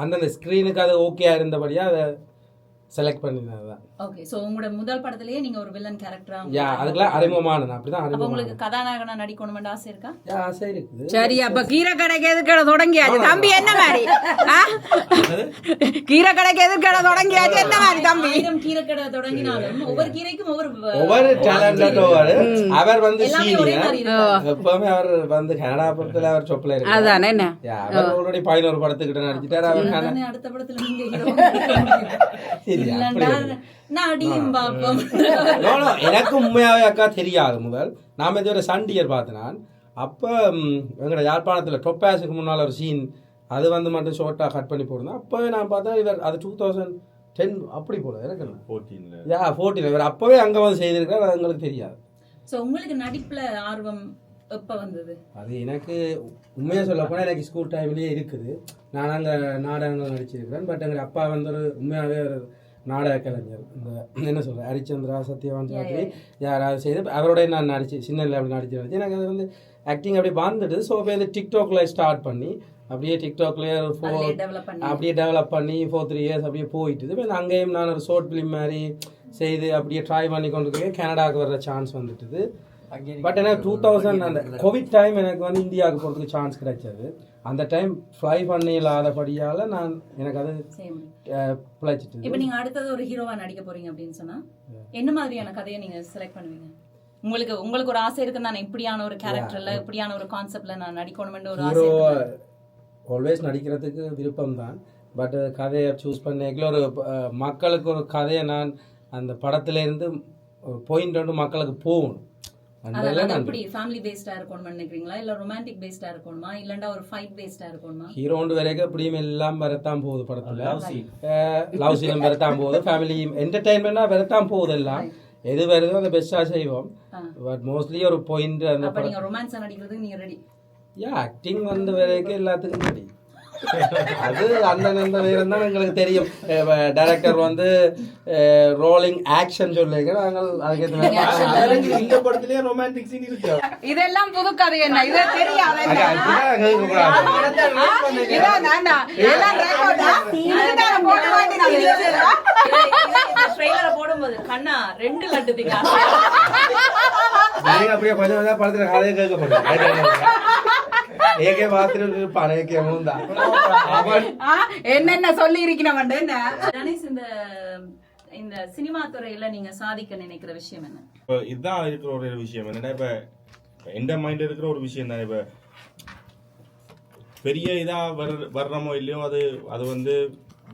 அந்தந்த ஸ்க்ரீனுக்கு அது ஓகேயா இருந்தபடியா அதை செலக்ட் பண்ணினது தான். ஓகே, ஸோ உங்களோட முதல் படத்திலேயே நீங்க ஒரு வில்லன் கேரக்டரா? அதுக்கெல்லாம் அறிமுகமானது அப்படிதான். அப்ப உங்களுக்கு கதாநாயகனா நடிக்கணும்னு ஆசை இருக்கா? ஆசை இருக்குது. சரி, அப்ப கீரை கடைக்கு எதுக்கடை தொடங்கியாச்சு தம்பி? என்ன மாதிரி கீரை கடைக்கு எதுக்கடை தொடங்கியாச்சு? என்ன மாதிரி தம்பி? 1000 கீரை கடை தொடங்கினாலும் ஒவ்வொரு கீரைக்கும் ஒவ்வொரு டேலண்டட் அவர் வந்து எப்பவுமே அவர் வந்து கனடா படத்துல அவர் சொப்பல இருக்கு. அதானே என்ன அவர் ஆல்ரெடி 11 படத்துக்கிட்ட நடிச்சிட்டாரு. அவர் அடுத்த படத்துல நீங்க ஹீரோ எனக்கு உண்மையாவே அக்கா தெரியாது. முதல் நாம இது ஒரு சண்டியர் பார்த்தேன். அப்போ எங்களோட யாழ்ப்பாணத்தில் டொப்பாஸுக்கு முன்னால் ஒரு சீன் அது வந்து மட்டும் ஷார்ட்டாக கட் பண்ணி போடுறேன். அப்போ நான் பார்த்தேன் இவர் அது 2010 அப்படி போல இருக்குண்ணா 14 இவர் அப்போவே அங்கே வந்து செய்திருக்காரு. அது எங்களுக்கு தெரியாது. ஸோ உங்களுக்கு நடிப்பில் ஆர்வம் எப்போ வந்தது? அது எனக்கு உண்மையாக சொல்ல போனால் எனக்கு ஸ்கூல் டைம்லேயே இருக்குது. நான் அங்கே நாடகங்கள் நடிச்சிருக்கிறேன். பட் எங்கள் அப்பா வந்து ஒரு உண்மையாகவே ஒரு நாடக கலைஞர். இந்த என்ன சொல்கிறேன் ஹரிச்சந்திரா சத்யவான் சாத்திரி யாராவது செய்து அவரோட நான் நடிச்சு சின்ன லெவலில் நடிச்சு எனக்கு அது வந்து ஆக்டிங் அப்படியே வந்துட்டு. ஸோ இப்போ வந்து டிக்டாக்ல ஸ்டார்ட் பண்ணி அப்படியே டிக்டாக்லேயே அப்படியே டெவலப் பண்ணி 4-3 இயர்ஸ் அப்படியே போயிட்டுது. இப்போ அங்கேயும் நான் ஒரு ஷார்ட் ஃபிலிம் மாதிரி செய்து அப்படியே ட்ரை பண்ணி கொண்டு இருக்கேன். கனடாவுக்கு வர்ற சான்ஸ் வந்துட்டுது. பட் எனக்கு 2000 அந்த கோவிட் டைம் எனக்கு வந்து இந்தியாவுக்கு போகிறதுக்கு சான்ஸ் கிடைச்சது. அந்த டைம் ஃப்ளை பண்ணி இல்லாதபடியால் நான் எனக்கு அது பிழைச்சிட்டு. இப்போ நீங்கள் அடுத்தது ஒரு ஹீரோவாக நடிக்க போகிறீங்க அப்படின்னு சொன்னால் என்ன மாதிரியான கதையை நீங்கள் செலக்ட் பண்ணுவீங்க? உங்களுக்கு ஒரு ஆசை இருக்குன்னு நான் இப்படியான ஒரு கேரக்டரில் இப்படியான ஒரு கான்செப்டில் நான் நடிக்கணுமென்ற ஒரு ஆசை. ஆல்வேஸ் நடிக்கிறதுக்கு விருப்பம் தான். பட் கதையை சூஸ் பண்ணிக்கல ஒரு மக்களுக்கு ஒரு கதையை நான் அந்த படத்துலேருந்து ஒரு பாயிண்ட் வந்து மக்களுக்கு போகணும். எப்படி ஃபேமிலி பேஸ்டா இருக்கணும்னு நினைக்கிறீங்களா, இல்ல ரொமான்டிக் பேஸ்டா இருக்கணுமா, இல்லண்டா ஒரு ஃபைட் பேஸ்டா இருக்கணுமா? ஹீரோண்டு வரைக்கும் எப்படியும் எல்லாம் வரத்தான் போகுது படத்துல. லவ் சீனும் வரத்தான் போகுது, ஃபேமிலி என்டர்டைன்மெண்டா வரத்தான் போகுது. எல்லாம் எது வருதோ அதை பெஸ்டா செய்வோம். பட் மோஸ்ட்லி ஒரு பாயிண்ட் அந்த அப்ப நீங்க ரொமான்ஸ் நடிக்கிறதுக்கு நீங்க ரெடி? ஆக்டிங் வந்து வரைக்கும் எல்லாத்துக்கும் ரெடி. அது அந்தந்த நேரம் தான் எங்களுக்கு தெரியும். டைரக்டர் வந்து ரோலிங் ஆக்ஷன் சொல்லுங்க, நாங்கள் அதுக்கு இந்த படத்திலேயே ரொமான்டிக் சீன் இருக்கு. இதெல்லாம் புது கதை என்ன இது தெரியாது. போடும்போது கண்ணா 2 லட்டு திங்க அப்படியே கொஞ்சம் கொஞ்சம் படத்துல கதையை கேட்க போறேன். ஏகே பாத்திரம் பழையக்கமும் தான் என்னென்ன சொல்லி இருக்கிறவன். இந்த சினிமா துறையில நீங்க சாதிக்க நினைக்கிற விஷயம் என்ன? இப்போ இதுதான் இருக்கிற ஒரு விஷயம் என்னன்னா, இப்ப எந்த மைண்ட் இருக்கிற ஒரு விஷயம் தான். இப்ப பெரிய இதா வர்றமோ இல்லையோ அது வந்து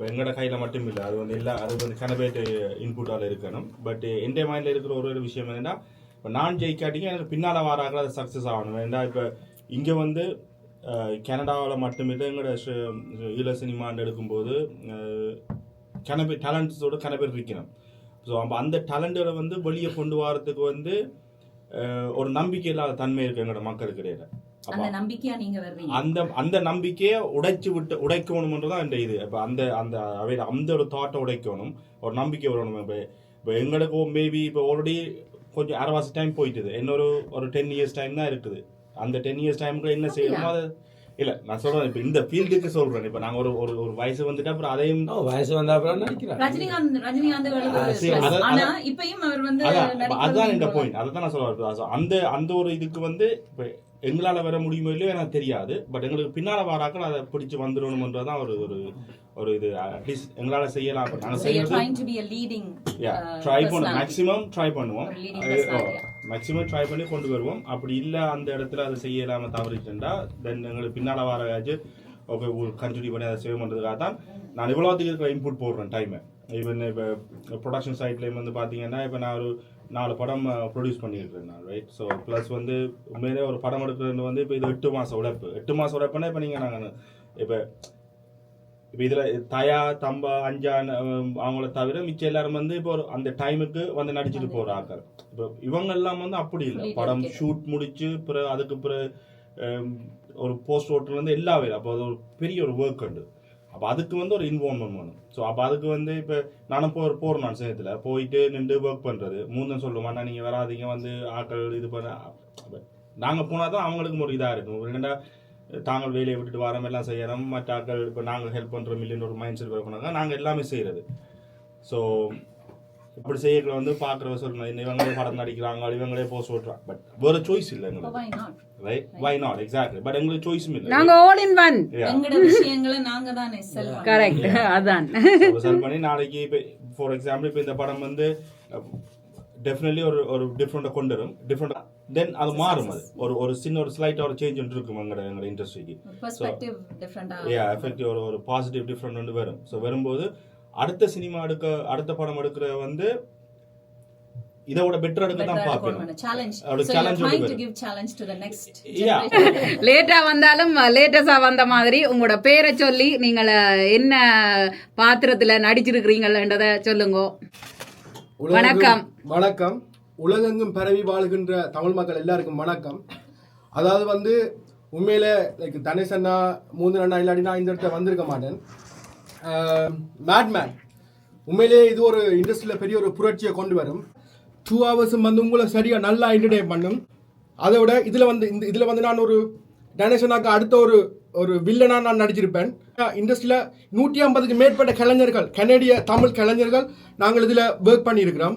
எங்களோட கையில மட்டும் இல்லை. அது வந்து எல்லா அது வந்து கனபேட்டு இன்புட்டால இருக்கணும். பட் எந்த மைண்ட்ல இருக்கிற ஒரு விஷயம் என்னன்னா, இப்போ நான் ஜெயிக்காட்டிங்க எனக்கு பின்னால வாராக அது சக்சஸ் ஆகணும். ஏன்னா இப்போ இங்கே வந்து கனடாவில் மட்டுமில்லை எங்களோட ஈழ சினிமான்னு எடுக்கும்போது கனபே டேலண்ட்ஸோட கனபேர் இருக்கணும். ஸோ அப்போ அந்த டேலண்ட்டை வந்து வெளியே கொண்டு வரதுக்கு வந்து ஒரு நம்பிக்கை இல்லாத தன்மை இருக்கு எங்களோட மக்களுக்கு இடையில. அந்த நம்பிக்கையை உடைக்கணும்ன்றதான் இந்த இது. இப்போ அந்த ஒரு தாட்டை உடைக்கணும், ஒரு நம்பிக்கை வரணும். இப்போ எங்களுக்கு மேபி இப்போ ஆல்ரெடி கொஞ்சம் அரைவாசி டைம் போயிட்டுது, இன்னொரு 10 இயர்ஸ் டைம் தான் இருக்குது. அந்த 10 இயர்ஸ் டைமுக்கு என்ன செய்யணுமோ அது இல்லை நான் சொல்றேன். இப்போ இந்த ஃபீல்டுக்கு சொல்றேன். இப்போ நாங்கள் ஒரு வயசு வந்துட்டு அப்புறம் அதையும் வயசு வந்த அப்புறம் அதுதான் இந்த பாயிண்ட். அதை தான் நான் சொல்ல. அந்த ஒரு இதுக்கு வந்து இப்போ எங்களால் வர முடியுமோ இல்லையோ எனக்கு தெரியாது. பட் எங்களுக்கு பின்னால் வராக்கள் அதை பிடிச்சி வந்துடணும்ன்றதான் ஒரு இது எங்களால் செய்யலாம். நாங்கள் ட்ரை பண்ணுவோம், மேக்ஸிமம் ட்ரை பண்ணி கொண்டு வருவோம். அப்படி இல்லை அந்த இடத்துல அதை செய்ய இல்லாமல் தவறிச்சுட்டா தென் எங்களுக்கு பின்னால் வராச்சு ஓகே கண்டினியூ பண்ணி அதை சேவ் பண்ணுறதுக்காக தான் நான் இவ்வளோத்துக்கு இருக்கிற இன்புட் போடுறேன் டைமை. ஈவன் இப்போ ப்ரொடக்ஷன் சைட்லேயும் வந்து பார்த்தீங்கன்னா இப்போ நான் ஒரு 4 படம் ப்ரொடியூஸ் பண்ணியிருக்கேன் நான், ரைட். ஸோ ப்ளஸ் வந்து உண்மையிலே ஒரு படம் எடுக்கிறது வந்து இப்போ இது 8 மாதம் உழைப்புனா இப்போ நீங்கள் நாங்கள் இப்போ இதில் தயா தம்பா அஞ்சான் அவங்கள தவிர மிச்சம் எல்லாரும் வந்து இப்போ ஒரு அந்த டைமுக்கு வந்து நடிச்சுட்டு போகிற ஆக்கள். இப்போ இவங்க எல்லாம் வந்து அப்படி இல்லை, படம் ஷூட் முடிச்சு பிறகு அதுக்கு பிறகு ஒரு போஸ்ட் ஓட்டுலேருந்து எல்லா வேலை. அப்போ அது ஒரு பெரிய ஒரு ஒர்க் உண்டு. அப்போ அதுக்கு வந்து ஒரு இன்வால்வ்மெண்ட் வேணும். ஸோ அப்போ அதுக்கு வந்து இப்போ நானும் போகிறேன் நான் சேத்துல போயிட்டு நின்று ஒர்க் பண்ணுறது. மூந்தன் சொல்லுவோம் ஆனால் நீங்கள் வராதிங்க வந்து ஆக்கள் இது பண்ண. நாங்கள் போனால் தான் அவங்களுக்கும் ஒரு இதாக இருக்கும். ரெண்டா தாங்கள் வேலையை விட்டுட்டு வாரம் எல்லாம் செய்யறோம், மற்ற ஆக்கள் இப்போ நாங்கள் ஹெல்ப் பண்ணுற மில்லியன் ஒரு மைண்ட் செட் ஒர்க் பண்ணாங்க. நாங்கள் எல்லாமே செய்கிறது. ஸோ இப்படி செய்யறதுல வந்து பார்க்குற சொல்லணும் இவங்களே படம் நடிக்கிறாங்க இவங்களே போஸ்ட் ஓட்டுறாங்க பட் வேற சாய்ஸ் இல்லை எங்களுக்கு right why not exactly but எங்களுக்கு சாய்ஸும் இல்லை நாங்க ஆல் இன் ஒன் எங்கட விஷயங்களை நாங்க தான் கரெக்ட் அதான் செல் பண்ணி நாளைக்கு இப்போ ஃபார் எக்ஸாம்பிள் இப்போ இந்த படம் வந்து டெஃபினெட்லி ஒரு டிஃப்ரெண்ட்டாக கொண்டு வரும் டிஃப்ரெண்டாக தென் அது மாறும் அது ஒரு சின்ன ஒரு ஸ்லைட்டாக ஒரு சேஞ்ச் ஒன்று இருக்கும் எங்களோட இண்டஸ்ட்ரிக்கு எஃபெக்டிவ் ஒரு பாசிட்டிவ் டிஃப்ரெண்ட் ஒன்று வரும் ஸோ வரும்போது அடுத்த சினிமா அடுத்த படம் எடுக்கிற வந்து இதோட பெட்டர் எடுக்க தான் பார்க்கணும் லேட்டா வந்தாலும் லேட்டஸா வந்த மாதிரி உங்களோட பேரை சொல்லி நீங்கள் என்ன பாத்திரத்துல நடிச்சிருக்கிறீங்கன்றத சொல்லுங்க. வணக்கம். வணக்கம். உலகெங்கும் பரவி வாழ்கின்ற தமிழ் மக்கள் எல்லாருக்கும் வணக்கம். அதாவது வந்து உண்மையில லைக் தனேஷ் அண்ணா மூந்து அண்ணா இல்லாட்டினா இந்த இடத்துல வந்திருக்க மாட்டேன். மேட்மேன் உண்மையிலேயே இது ஒரு இண்டஸ்ட்ரியில் பெரிய ஒரு புரட்சியை கொண்டு வரும். 2 hours வந்து உங்களை சரியாக நல்லா என்டர்டெயின் பண்ணும். அதை விட இதில் வந்து நான் ஒரு டனேஷனாக்கு அடுத்த ஒரு வில்லனாக நான் நடிச்சிருப்பேன். இண்டஸ்ட்ரியில் 150க்கு மேற்பட்ட கலைஞர்கள் கனேடிய தமிழ் கலைஞர்கள் நாங்கள் இதில் ஒர்க் பண்ணியிருக்கிறோம்.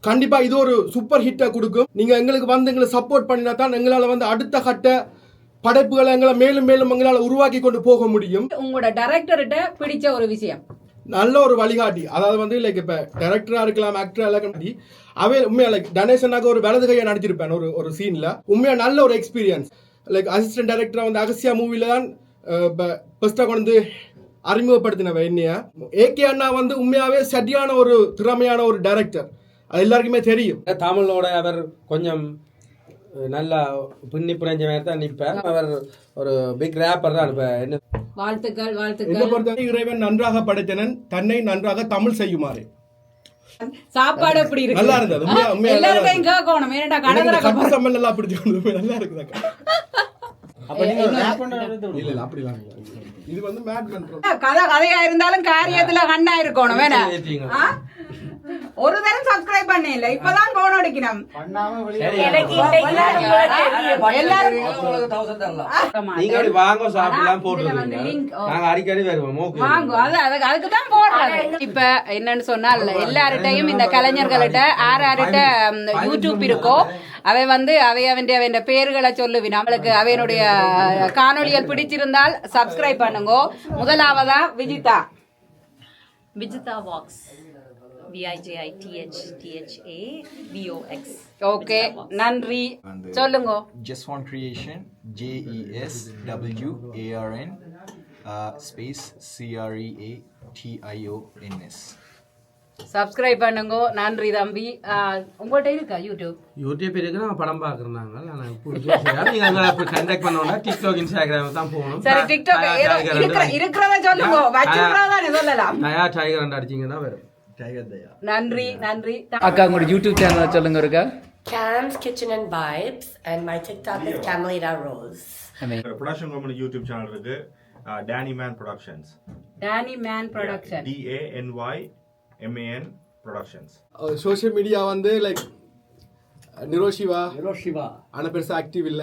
கண்டிப்பாக இது ஒரு சூப்பர் ஹிட்டை கொடுக்கும். நீங்கள் எங்களை சப்போர்ட் பண்ணினா தான் எங்களால் வந்து அடுத்த கட்ட படைப்புகளை எங்களை மேலும் மேலும் எங்களால் உருவாக்கி கொண்டு போக முடியும். உங்களோட டைரக்டர்கிட்ட பிடிச்ச ஒரு விஷயம் நல்ல ஒரு வழிகாட்டி. அதாவது வந்து லைக் இப்போ டைரக்டராக இருக்கலாம் ஆக்டராக இருக்கலாம் அவே உண்மையாக லைக் டனேஷனாக ஒரு வலது கையை நடிச்சிருப்பேன் ஒரு சீனில். உண்மையாக நல்ல ஒரு எக்ஸ்பீரியன்ஸ். லைக் அசிஸ்டன்ட் டைரக்டராக வந்து அகசியா மூவில தான் ஃபர்ஸ்ட்டாக கொண்டு அறிமுகப்படுத்தினவ என்னைய. ஏகே அண்ணா வந்து உண்மையாகவே சரியான ஒரு திறமையான ஒரு டைரக்டர், அது எல்லாருக்குமே தெரியும். தமிழோட அவர் கொஞ்சம் நல்லா பின்னி புரிஞ்ச மாதிரி தான் நிற்பார். அவர் ஒரு பிக் ரேப்பர் தான். என்ன வாழ்த்துக்கள். இறைவன் நன்றாக படைத்தனன் தன்னை நன்றாக தமிழ் செய்யுமாறு. சாப்பாடு எப்படி இருக்கு? நல்லா இருந்தது. எல்லாரும் கேட்கணும். ஏன்டா கடற்கரை கப்பு சம்பல் நல்லா பிடிச்சு நல்லா இருக்குதா? அப்ப நீங்க ரேப் பண்றது இல்ல அப்படிலாம் இல்ல. இது வந்து மேட்மேன் கதையா இருந்தாலும் காரியத்துல கண்ணா இருக்கணும். வேணா ஒரு தரம் சப்ஸ்கிரைப் பண்ண இல்ல, இப்பதான் போன் அடிக்கணும். நீங்க வாங்க சாப்பிடலாம் போட்டுருக்கீங்க. நாங்க அடிக்கடி வருவோம். வாங்க, அதுக்குதான் போடுறது. இப்ப என்னன்னு சொன்னால் எல்லார்கிட்டையும் இந்த கலைஞர்கள்ட்ட யார்கிட்ட யூடியூப் இருக்கோ அவை வந்து அவன் பேர்களை சொல்லுவி. நம்மளுக்கு அவனுடைய காணொலிகள் பிடிச்சிருந்தால் சப்ஸ்கிரைப் பண்ணுங்க. முதலாவதா விஜிதா வாக்ஸ் VIJITHTHAVOX. ஓகே, நன்றி. சொல்லுங்க. Just One Creation JESWARN space CREATIONS. Subscribe பண்ணுங்க. நன்றி தம்பி. உங்கள்கிட்ட இருக்கா யூடியூப் இருக்கு? நாங்கள் படம் பார்க்குறாங்க. நீங்கள் கண்டக்ட் பண்ணோம்னா டிக்டாக் இன்ஸ்டாகிராம் தான் போகணும். சரி, டிக்டாக் இருக்கிறத சொல்லுங்க. வச்சிருக்கிறதா சொல்லலாம். தயா டைகர் அடிச்சிங்கன்னா வரும். நன்றி. அக்கா உங்களோட யூடியூப் சேனல் சொல்லுங்க. இருக்கா Cam's Kitchen and Vibes and my TikTok is Camelita Rose. Production company YouTube channel இருக்கு, Danyman productions. DANYMAN Production. DANYMAN Productions. Social media வந்து லைக் நிரோஷிவா ஆனா பெருசா ஆக்டிவ் இல்ல.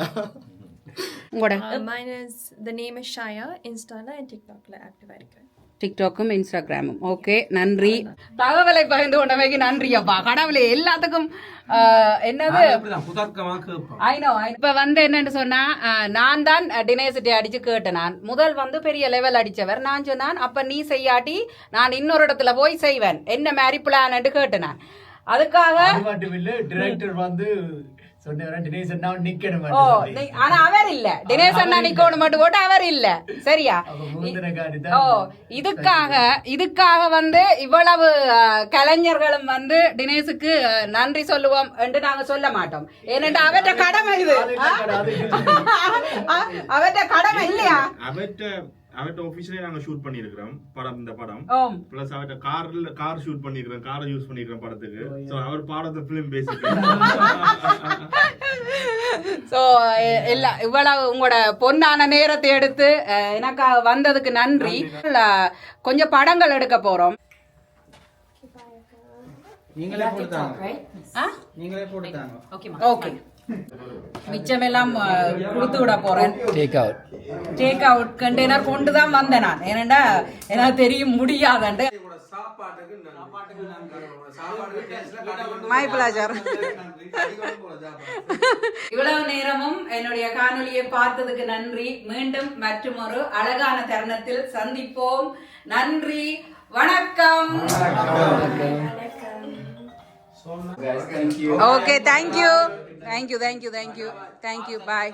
Mine is the name is Shaya. Instaல and TikTokல ஆக்டிவா இருக்கேன். டிக்டாக்கும் இன்ஸ்டாகிராமும். Okay, நன்றி. தகவலை பகிர்ந்து கொண்டமைக்கு நன்றி அப்பா. கடவுளே எல்லாத்துக்கும் என்னது இப்ப வந்து என்னன்னு சொன்னா, நான் தான் டினேசிட்டி அடிச்சு கேட்டேன். நான் முதல் வந்து பெரிய லெவல் அடிச்சவர். நான் சொன்னான், அப்ப நீ செய்யாட்டி நான் இன்னொரு இடத்துல போய் செய்வேன், என்ன மாதிரி பிளான் கேட்டேன். நான் அதுக்காக டிரெக்டர் வந்து ஆனா அவர் இல்ல, தினேஷ் அண்ணா நிக்கணும் மட்டும் போட்டு அவர் இல்ல. சரியா? இதுக்காக வந்து இவ்வளவு கலைஞர்களும் வந்து தினேஷுக்கு நன்றி சொல்லுவோம் என்று நாங்க சொல்ல மாட்டோம். ஏனென்றா அவற்ற கடமை இது. அவற்ற கடமை இல்லையா? அவட்ட ஆபீஸ்லயே நாங்க ஷூட் பண்ணிருக்கோம் படம். இந்த படம் பிளஸ் அவட்ட கார் ஷூட் பண்ணிருக்கோம், காரை யூஸ் பண்ணிருக்கோம் படத்துக்கு. சோ அவர் பாடத்த ஃபிலிம் பேசிக்கோ. சோ எல்லா இவ்வளவு உங்களோட பொன்னான நேரத்தை எடுத்து எனக்காக வந்ததுக்கு நன்றி. கொஞ்சம் படங்கள் எடுக்க போறோம். நீங்களே போட்டுட்டாங்க. ஓகே, மிச்சமெல்லாம் கொடுத்து விட போறேன். டேக் அவுட் கண்டெய்னர் கொண்டு தான் வந்தேன் நான். ஏனண்டா எனக்கு தெரியும் முடியாதண்டு. சாப்பாட்டுக்கு சாப்பாட்டுக்கு மை பிளாஜர். இவ்வளவு நேரமும் என்னுடைய காணொலியை பார்த்ததுக்கு நன்றி. மீண்டும் மற்றொரு அழகான தருணத்தில் சந்திப்போம். நன்றி, வணக்கம். Guys, thank you. Okay, thank you. Thank you. Bye.